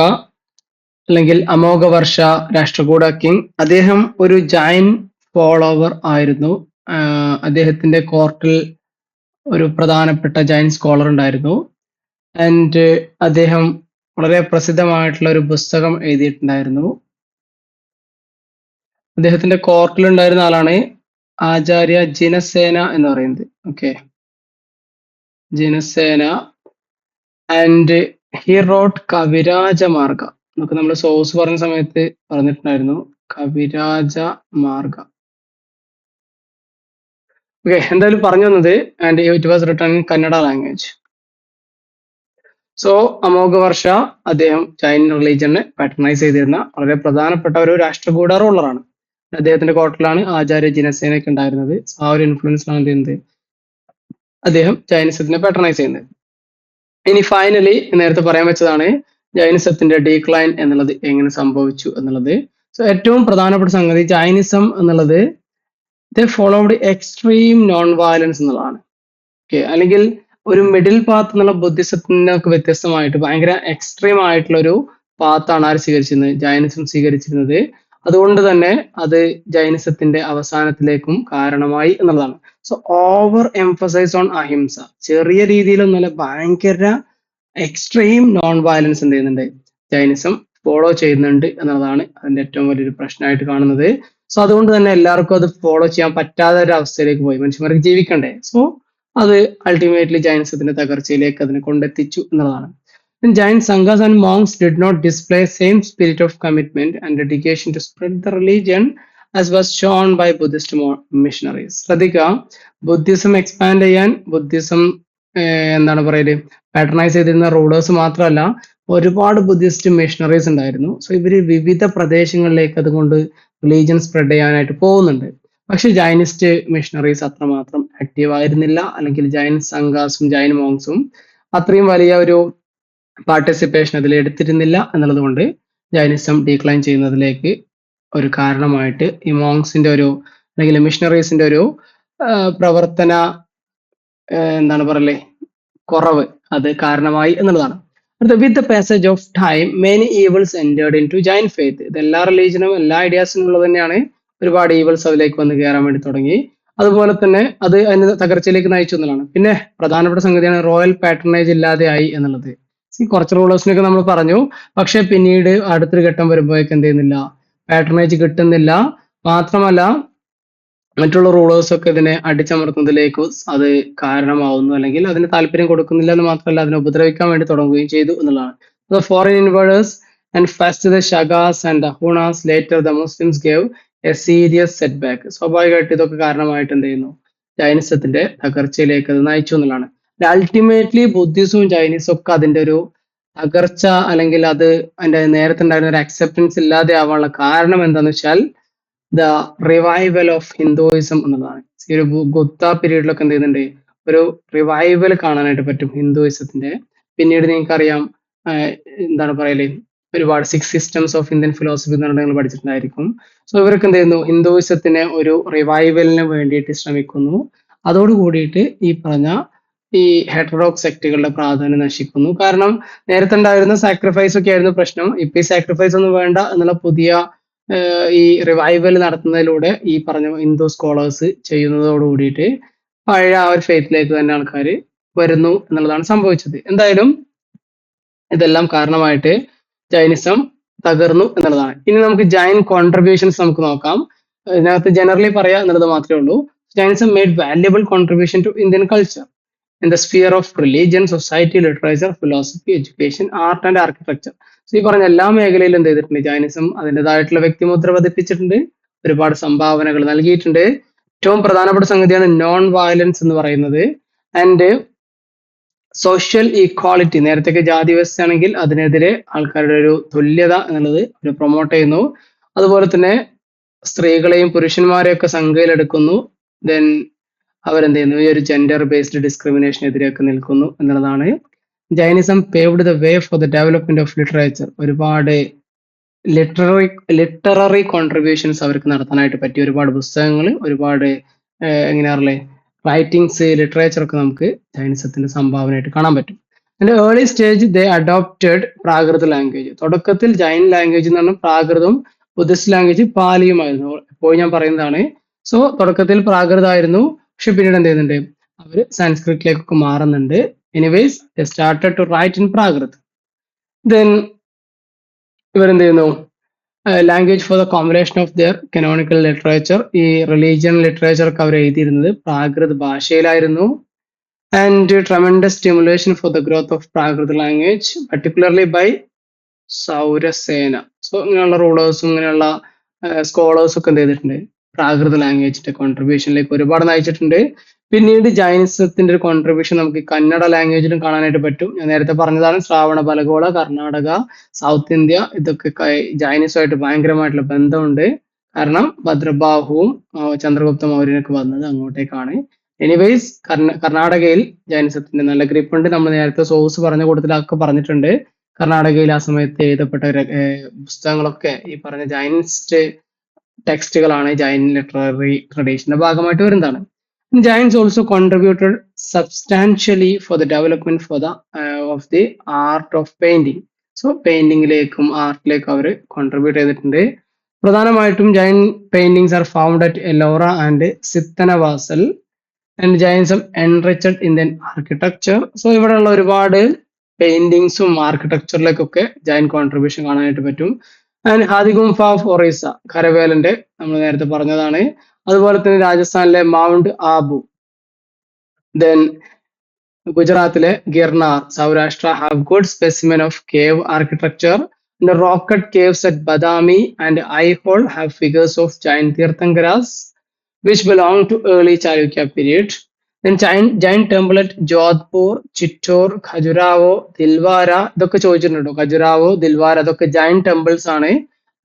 അല്ലെങ്കിൽ അമോഘവർഷ രാഷ്ട്രകൂട കിങ്, അദ്ദേഹം ഒരു ജൈൻ ഫോളോവർ ആയിരുന്നു. അദ്ദേഹത്തിന്റെ കോർട്ടിൽ ഒരു പ്രധാനപ്പെട്ട ജൈൻ സ്കോളർ ഉണ്ടായിരുന്നു. ആൻഡ് അദ്ദേഹം വളരെ പ്രസിദ്ധമായിട്ടുള്ള ഒരു പുസ്തകം എഴുതിയിട്ടുണ്ടായിരുന്നു. അദ്ദേഹത്തിന്റെ കോർട്ടിൽ ഉണ്ടായിരുന്ന ആളാണ് ആചാര്യ ജിനസേന എന്ന് പറയുന്നത്. ഓക്കെ, ജിനസേന. ആൻഡ് ഹി റോട്ട് കവിരാജ മാർഗ എന്നൊക്കെ നമ്മൾ സോഴ്സ് പറഞ്ഞ സമയത്ത് പറഞ്ഞിട്ടുണ്ടായിരുന്നു, കവിരാജ മാർഗ. ഓക്കെ, എന്തായാലും പറഞ്ഞു വന്നത്, and it was written in Kannada language. So Amoghavarsha അദ്ദേഹം ജൈൻ റിലീജിയനെ പാട്രണൈസ് ചെയ്തിരുന്ന വളരെ പ്രധാനപ്പെട്ട ഒരു രാഷ്ട്രകൂട റൂളറാണ്. അദ്ദേഹത്തിന്റെ കോർട്ടിലാണ് ആചാര്യ ജിനസേനയൊക്കെ ഉണ്ടായിരുന്നത്. ആ ഒരു ഇൻഫ്ലുവൻസിലാണ് എന്ത് ചെയ്യുന്നത്, അദ്ദേഹം ജൈനിസത്തിനെ പാട്രണൈസ് ചെയ്യുന്നത്. ഇനി ഫൈനലി നേരത്തെ പറയാൻ വെച്ചതാണ് ജൈനിസത്തിന്റെ ഡീക്ലൈൻ എന്നുള്ളത് എങ്ങനെ സംഭവിച്ചു എന്നുള്ളത്. സോ ഏറ്റവും പ്രധാനപ്പെട്ട സംഗതി, ജൈനിസം എന്നുള്ളത് ദേ ഫോളോഡ് എക്സ്ട്രീം നോൺ വയലൻസ് എന്നുള്ളതാണ്. ഓക്കെ, അല്ലെങ്കിൽ ഒരു മിഡിൽ പാത്ത് എന്നുള്ള ബുദ്ധിസത്തിനൊക്കെ വ്യത്യസ്തമായിട്ട് ഭയങ്കര എക്സ്ട്രീം ആയിട്ടുള്ള ഒരു പാത്താണ് ആര് സ്വീകരിച്ചിരുന്നത്, ജൈനിസം സ്വീകരിച്ചിരുന്നത്. അതുകൊണ്ട് തന്നെ അത് ജൈനിസത്തിന്റെ അവസാനത്തിലേക്കും കാരണമായി എന്നുള്ളതാണ്. സോ ഓവർ എംഫസൈസ് ഓൺ അഹിംസ, ചെറിയ രീതിയിലൊന്നുമല്ല, ഭയങ്കര എക്സ്ട്രീം നോൺ വയലൻസ് എന്ത് ചെയ്യുന്നുണ്ട്, ജൈനിസം ഫോളോ ചെയ്യുന്നുണ്ട് എന്നുള്ളതാണ് അതിന്റെ ഏറ്റവും വലിയൊരു പ്രശ്നമായിട്ട് കാണുന്നത്. സോ അതുകൊണ്ട് തന്നെ എല്ലാവർക്കും അത് ഫോളോ ചെയ്യാൻ പറ്റാത്ത ഒരു അവസ്ഥയിലേക്ക് പോയി. മനുഷ്യന്മാർക്ക് ജീവിക്കണ്ടേ. സോ അത് അൾട്ടിമേറ്റ്ലി ജൈനിസത്തിന്റെ തകർച്ചയിലേക്ക് അതിനെ കൊണ്ടെത്തിച്ചു എന്നുള്ളതാണ്. Jain sanghas and monks did not display same spirit of commitment and dedication to spread the religion as was shown by Buddhist missionaries. ശ്രദ്ധിക്കുക, ബുദ്ധിസം എക്സ്പാൻഡ് ചെയ്യാൻ ബുദ്ധിസം എന്താണ് പറയുന്നത്, പാട്രണൈസ് ചെയ്തിരുന്ന റൂളേഴ്സ് മാത്രമല്ല, ഒരുപാട് ബുദ്ധിസ്റ്റ് മിഷണറീസ് ഉണ്ടായിരുന്നു. സോ ഇവര് വിവിധ പ്രദേശങ്ങളിലേക്ക് അതുകൊണ്ട് റിലീജിയൻ സ്പ്രെഡ് ചെയ്യാനായിട്ട് പോകുന്നുണ്ട്. പക്ഷെ ജൈനിസ്റ്റ് മിഷണറീസ് അത്രമാത്രം ആക്റ്റീവ് ആയിരുന്നില്ല, അല്ലെങ്കിൽ ജൈൻ സംഘാസും ജൈൻ മോങ്സും അത്രയും വലിയ ഒരു പാർട്ടിസിപ്പേഷൻ അതിൽ എടുത്തിരുന്നില്ല എന്നുള്ളത് കൊണ്ട് ജൈനിസം ഡീക്ലൈൻ ചെയ്യുന്നതിലേക്ക് ഒരു കാരണമായിട്ട് ഈ മോങ്സിന്റെ ഒരു അല്ലെങ്കിൽ മിഷണറീസിന്റെ ഒരു പ്രവർത്തന എന്താണ് പറയല്ലേ കുറവ് അത് കാരണമായി എന്നുള്ളതാണ്. With the passage of time many evils entered into Jain faith. ഇത് എല്ലാ റിലീജിയനും എല്ലാ ഐഡിയാസിനും ഉള്ളത് തന്നെയാണ്. ഒരുപാട് ഈവിൾസ് അതിലേക്ക് വന്ന് കയറാൻ വേണ്ടി തുടങ്ങി. അതുപോലെ തന്നെ അത് അതിന് തകർച്ചയിലേക്ക് നയിച്ചു എന്നുള്ളതാണ്. പിന്നെ പ്രധാനപ്പെട്ട സംഗതിയാണ് റോയൽ പാട്രണേജ് ഇല്ലാതെയായി എന്നുള്ളത്. കുറച്ച് റൂളേഴ്സിനൊക്കെ നമ്മൾ പറഞ്ഞു, പക്ഷെ പിന്നീട് അടുത്തൊരു ഘട്ടം വരുമ്പോഴേക്ക് എന്ത് ചെയ്യുന്നില്ല, പാട്രണേജ് കിട്ടുന്നില്ല. മാത്രമല്ല മറ്റുള്ള റൂളേഴ്സ് ഒക്കെ ഇതിനെ അടിച്ചമർത്തുന്നതിലേക്ക് അത് കാരണമാവുന്നു, അല്ലെങ്കിൽ അതിന് താല്പര്യം കൊടുക്കുന്നില്ല എന്ന് മാത്രമല്ല അതിനെ ഉപദ്രവിക്കാൻ വേണ്ടി തുടങ്ങുകയും ചെയ്തു എന്നുള്ളതാണ്. Foreign invaders and first the Shagas and the Hunas, later the Muslims gave a serious setback. സ്വാഭാവികമായിട്ട് ഇതൊക്കെ കാരണമായിട്ട് എന്ത് ചെയ്യുന്നു, ജൈനിസത്തിന്റെ തകർച്ചയിലേക്ക് അത് നയിച്ചു എന്നുള്ളതാണ്. അൾട്ടിമേറ്റ്ലി ബുദ്ധിസവും ചൈനീസും ഒക്കെ അതിന്റെ ഒരു തകർച്ച അല്ലെങ്കിൽ അത് അതിന്റെ നേരത്തെ ഉണ്ടായിരുന്ന ഒരു അക്സെപ്റ്റൻസ് ഇല്ലാതെ ആവാനുള്ള കാരണം എന്താന്ന് വെച്ചാൽ ദ റിവൈവൽ ഓഫ് ഹിന്ദുയിസം എന്നുള്ളതാണ്. ഈ ഒരു ഗുപ്ത പീരീഡിലൊക്കെ എന്ത് ചെയ്യുന്നുണ്ട്, ഒരു റിവൈവൽ കാണാനായിട്ട് പറ്റും ഹിന്ദുയിസത്തിന്റെ. പിന്നീട് നിങ്ങൾക്കറിയാം എന്താണ് പറയല്, ഒരുപാട് 6 സിസ്റ്റംസ് ഓഫ് ഇന്ത്യൻ ഫിലോസഫി എന്ന് നിങ്ങൾ പഠിച്ചിട്ടുണ്ടായിരിക്കും. സോ ഇവർക്ക് എന്ത് ചെയ്യുന്നു, ഹിന്ദുയിസത്തിന് ഒരു റിവൈവലിന് വേണ്ടിയിട്ട് ശ്രമിക്കുന്നു. അതോട് കൂടിയിട്ട് ഈ പറഞ്ഞ ഈ ഹെറ്ററോക്സ് സെക്റ്റുകളുടെ പ്രാധാന്യം നശിക്കുന്നു. കാരണം നേരത്തെ ഉണ്ടായിരുന്ന സാക്രിഫൈസ് ഒക്കെ ആയിരുന്നു പ്രശ്നം. ഇപ്പൊ ഈ സാക്രിഫൈസ് ഒന്നും വേണ്ട എന്നുള്ള പുതിയ ഈ റിവൈവൽ നടത്തുന്നതിലൂടെ ഈ പറഞ്ഞ ഹിന്ദു സ്കോളേഴ്സ് ചെയ്യുന്നതോട് കൂടിയിട്ട് പഴയ ആ ഒരു ഫെയ്ത്തിലേക്ക് തന്നെ ആൾക്കാർ വരുന്നു എന്നുള്ളതാണ് സംഭവിച്ചത്. എന്തായാലും ഇതെല്ലാം കാരണമായിട്ട് ജൈനിസം തകർന്നു എന്നുള്ളതാണ്. ഇനി നമുക്ക് ജൈൻ കോൺട്രിബ്യൂഷൻസ് നമുക്ക് നോക്കാം. ഇതിനകത്ത് ജനറലി പറയാ എന്നുള്ളത് മാത്രമേ ഉള്ളൂ. Jainism made valuable contribution to Indian culture in the sphere of religion, society, literature, philosophy, education, art and architecture. So ഈ പറഞ്ഞ എല്ലാ മേഖലയിലും എന്ത് ചെയ്തിട്ടുണ്ട്, ജൈനിസം അതിൻ്റെതായിട്ടുള്ള വ്യക്തിമുദ്ര പതിപ്പിച്ചിട്ടുണ്ട്, ഒരുപാട് സംഭാവനകൾ നൽകിയിട്ടുണ്ട്. ഏറ്റവും പ്രധാനപ്പെട്ട സംഗതിയാണ് നോൺ വയലൻസ് എന്ന് പറയുന്നത്. ആൻഡ് സോഷ്യൽ ഈക്വാളിറ്റി, നേരത്തെ ജാതി വ്യവസ്ഥയാണെങ്കിൽ അതിനെതിരെ ആൾക്കാരുടെ ഒരു തുല്യത എന്നുള്ളത് അവർ പ്രൊമോട്ട് ചെയ്യുന്നു. അതുപോലെ തന്നെ സ്ത്രീകളെയും പുരുഷന്മാരെയൊക്കെ സംഖ്യയിലെടുക്കുന്നു. ദെൻ അവരെന്ത് ചെയ്യുന്നു, ഈ ഒരു ജെൻഡർ ബേസ്ഡ് ഡിസ്ക്രിമിനേഷനെതിരെയൊക്കെ നിൽക്കുന്നു എന്നുള്ളതാണ്. Jainism paved the way for the development of literature. ഒരുപാട് ലിറ്റററി കോൺട്രിബ്യൂഷൻസ് അവർക്ക് നടത്താനായിട്ട് പറ്റി. ഒരുപാട് പുസ്തകങ്ങൾ, ഒരുപാട് എങ്ങനെയാണല്ലേ റൈറ്റിംഗ്സ്, ലിറ്ററേച്ചർ ഒക്കെ നമുക്ക് ജൈനിസത്തിന്റെ സംഭാവനയായിട്ട് കാണാൻ പറ്റും. അതിന്റെ ഏർലി സ്റ്റേജ് ദേ അഡോപ്റ്റഡ് പ്രാകൃത ലാംഗ്വേജ്. തുടക്കത്തിൽ ജൈൻ ലാംഗ്വേജ് എന്ന് പറഞ്ഞാൽ പ്രാകൃതവും ബുദ്ധിസ്റ്റ് ലാംഗ്വേജ് പാലിയുമായിരുന്നു. ഇപ്പോൾ ഞാൻ പറയുന്നതാണ്. സോ തുടക്കത്തിൽ പ്രാകൃതമായിരുന്നു, പക്ഷെ പിന്നീട് എന്ത് ചെയ്യുന്നുണ്ട്, അവർ സാൻസ്ക്രിറ്റിലേക്കൊക്കെ മാറുന്നുണ്ട്. Anyways they started to write in Prakrit. Then ഇവരെന്ത് ചെയ്യുന്നു, language for the combination of their canonical literature. ഈ റിലീജിയൻ ലിറ്ററേച്ചർ ഒക്കെ അവർ എഴുതിയിരുന്നത് പ്രാകൃത് ഭാഷയിലായിരുന്നു. And tremendous stimulation for the growth of Prakrit language, particularly by Saurasena. So ഇങ്ങനെയുള്ള റൂളേഴ്സും ഇങ്ങനെയുള്ള സ്കോളേഴ്സും ഒക്കെ എന്ത് ചെയ്തിട്ടുണ്ട്, പ്രാകൃത ലാംഗ്വേജിന്റെ കോൺട്രിബ്യൂഷനിലേക്ക് ഒരുപാട് നയിച്ചിട്ടുണ്ട്. പിന്നീട് ജൈനിസത്തിന്റെ ഒരു കോൺട്രിബ്യൂഷൻ നമുക്ക് കന്നഡ ലാംഗ്വേജിലും കാണാനായിട്ട് പറ്റും. ഞാൻ നേരത്തെ പറഞ്ഞതാണ്, ശ്രാവണ ബലഗോള, കർണാടക, സൗത്ത് ഇന്ത്യ, ഇതൊക്കെ ജൈനിസമായിട്ട് ഭയങ്കരമായിട്ടുള്ള ബന്ധമുണ്ട്. കാരണം ഭദ്രബാഹുവും ചന്ദ്രഗുപ്ത മൗര്യനൊക്കെ വന്നത് അങ്ങോട്ടേക്കാണ്. എനിവേസ് കർണാടകയിൽ ജൈനിസത്തിന്റെ നല്ല ഗ്രിപ്പുണ്ട്. നമ്മൾ നേരത്തെ സോഴ്സ് പറഞ്ഞ കൂട്ടത്തിലൊക്കെ പറഞ്ഞിട്ടുണ്ട്. കർണാടകയിൽ ആ സമയത്ത് എഴുതപ്പെട്ട പുസ്തകങ്ങളൊക്കെ ഈ പറഞ്ഞ ജൈനിസ്റ്റ് ടെക്സ്റ്റുകളാണ്. ജൈൻ ലിറ്റററി ട്രഡീഷന്റെ ഭാഗമായിട്ട് വരുന്നതാണ്. Jains also contributed substantially for the development for the of the art of painting. So പെയിന്റിങ്ങിലേക്കും ആർട്ടിലേക്കും അവർ കോൺട്രിബ്യൂട്ട് ചെയ്തിട്ടുണ്ട്. പ്രധാനമായിട്ടും Jain paintings are found at Ellora and Sittanavasal. And Jainism enriched Indian architecture. So ഇവിടെയുള്ള ഒരുപാട് പെയിന്റിങ്സും ആർക്കിടെക്ചറിലേക്കൊക്കെ ജൈൻ കോൺട്രിബ്യൂഷൻ കാണാനായിട്ട് പറ്റും. ആൻഡ് ഹാദിഗുംഫ ഓഫ് ഒറീസ, ഖരവേലന്റെ നമ്മൾ നേരത്തെ പറഞ്ഞതാണ്. അതുപോലെ തന്നെ രാജസ്ഥാനിലെ മൗണ്ട് ആബു, ദെൻ ഗുജറാത്തിലെ Girnar, Saurashtra have good specimen of cave architecture. Rock cut caves at Badami and Aihole have figures of Jain Tirthankaras which belong to early Chalukya period. Then Jain temple at Jodhpur, Chittor, Khajuraho, Dilwara, ഇതൊക്കെ ചോദിച്ചിട്ടുണ്ടോ, ഖജുരാവോ, ദിൽവാര, അതൊക്കെ ജൈൻ ടെമ്പിൾസ് ആണ്.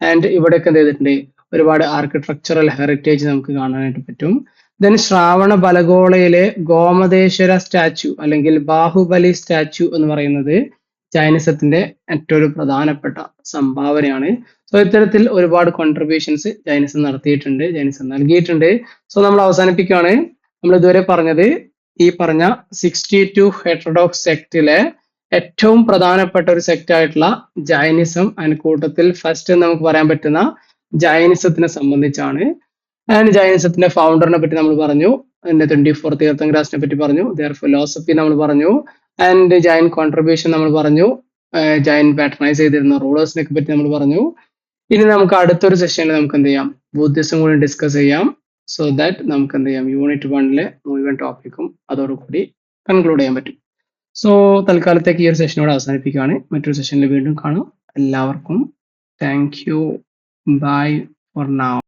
ആൻഡ് ഇവിടെയൊക്കെ എന്ത് ചെയ്തിട്ടുണ്ട്, ഒരുപാട് ആർക്കിടെക്ചറൽ ഹെറിറ്റേജ് നമുക്ക് കാണാനായിട്ട് പറ്റും. ദെൻ ശ്രാവണ ബലഗോളയിലെ ഗോമതേശ്വര സ്റ്റാച്യു അല്ലെങ്കിൽ ബാഹുബലി സ്റ്റാച്യു എന്ന് പറയുന്നത് ജൈനിസത്തിന്റെ ഏറ്റവും പ്രധാനപ്പെട്ട സംഭാവനയാണ്. സോ ഇത്തരത്തിൽ ഒരുപാട് കോൺട്രിബ്യൂഷൻസ് ജൈനിസം നടത്തിയിട്ടുണ്ട്, ജൈനിസം നൽകിയിട്ടുണ്ട്. സോ നമ്മൾ അവസാനിപ്പിക്കുകയാണ്. നമ്മൾ ഇതുവരെ പറഞ്ഞത് ഈ പറഞ്ഞ 62 ഹെറ്ററോഡോക്സ് സെക്റ്റിലെ ഏറ്റവും പ്രധാനപ്പെട്ട ഒരു സെക്റ്റ് ആയിട്ടുള്ള ജൈനിസം അതിന് കൂട്ടത്തിൽ ഫസ്റ്റ് നമുക്ക് പറയാൻ പറ്റുന്ന ജൈനിസത്തിനെ സംബന്ധിച്ചാണ്. ആൻഡ് ജൈനിസത്തിന്റെ ഫൗണ്ടറിനെ പറ്റി നമ്മൾ പറഞ്ഞു, അതിന്റെ 24 തീർത്ഥങ്കരാസിനെ പറ്റി പറഞ്ഞു, their philosophy നമ്മൾ പറഞ്ഞു, ആൻഡ് ജൈൻ കോൺട്രിബ്യൂഷൻ നമ്മൾ പറഞ്ഞു, ജൈൻ പാട്രണൈസ് ചെയ്തിരുന്ന റൂളേഴ്സിനെ പറ്റി നമ്മൾ പറഞ്ഞു. ഇനി നമുക്ക് അടുത്തൊരു സെഷനിൽ നമുക്ക് എന്ത് ചെയ്യാം, ബുദ്ധിസം കൂടി ഡിസ്കസ് ചെയ്യാം. സോ ദാറ്റ് നമുക്ക് എന്ത് ചെയ്യാം, യൂണിറ്റ് 1 മുഴുവൻ ടോപ്പിക്കും അതോടുകൂടി കൺക്ലൂഡ് ചെയ്യാൻ പറ്റും. സോ തൽക്കാലത്തേക്ക് ഈ ഒരു സെഷനോട് അവസാനിപ്പിക്കുകയാണ്. മറ്റൊരു സെഷനിൽ വീണ്ടും കാണാം. എല്ലാവർക്കും thank you. Bye for now.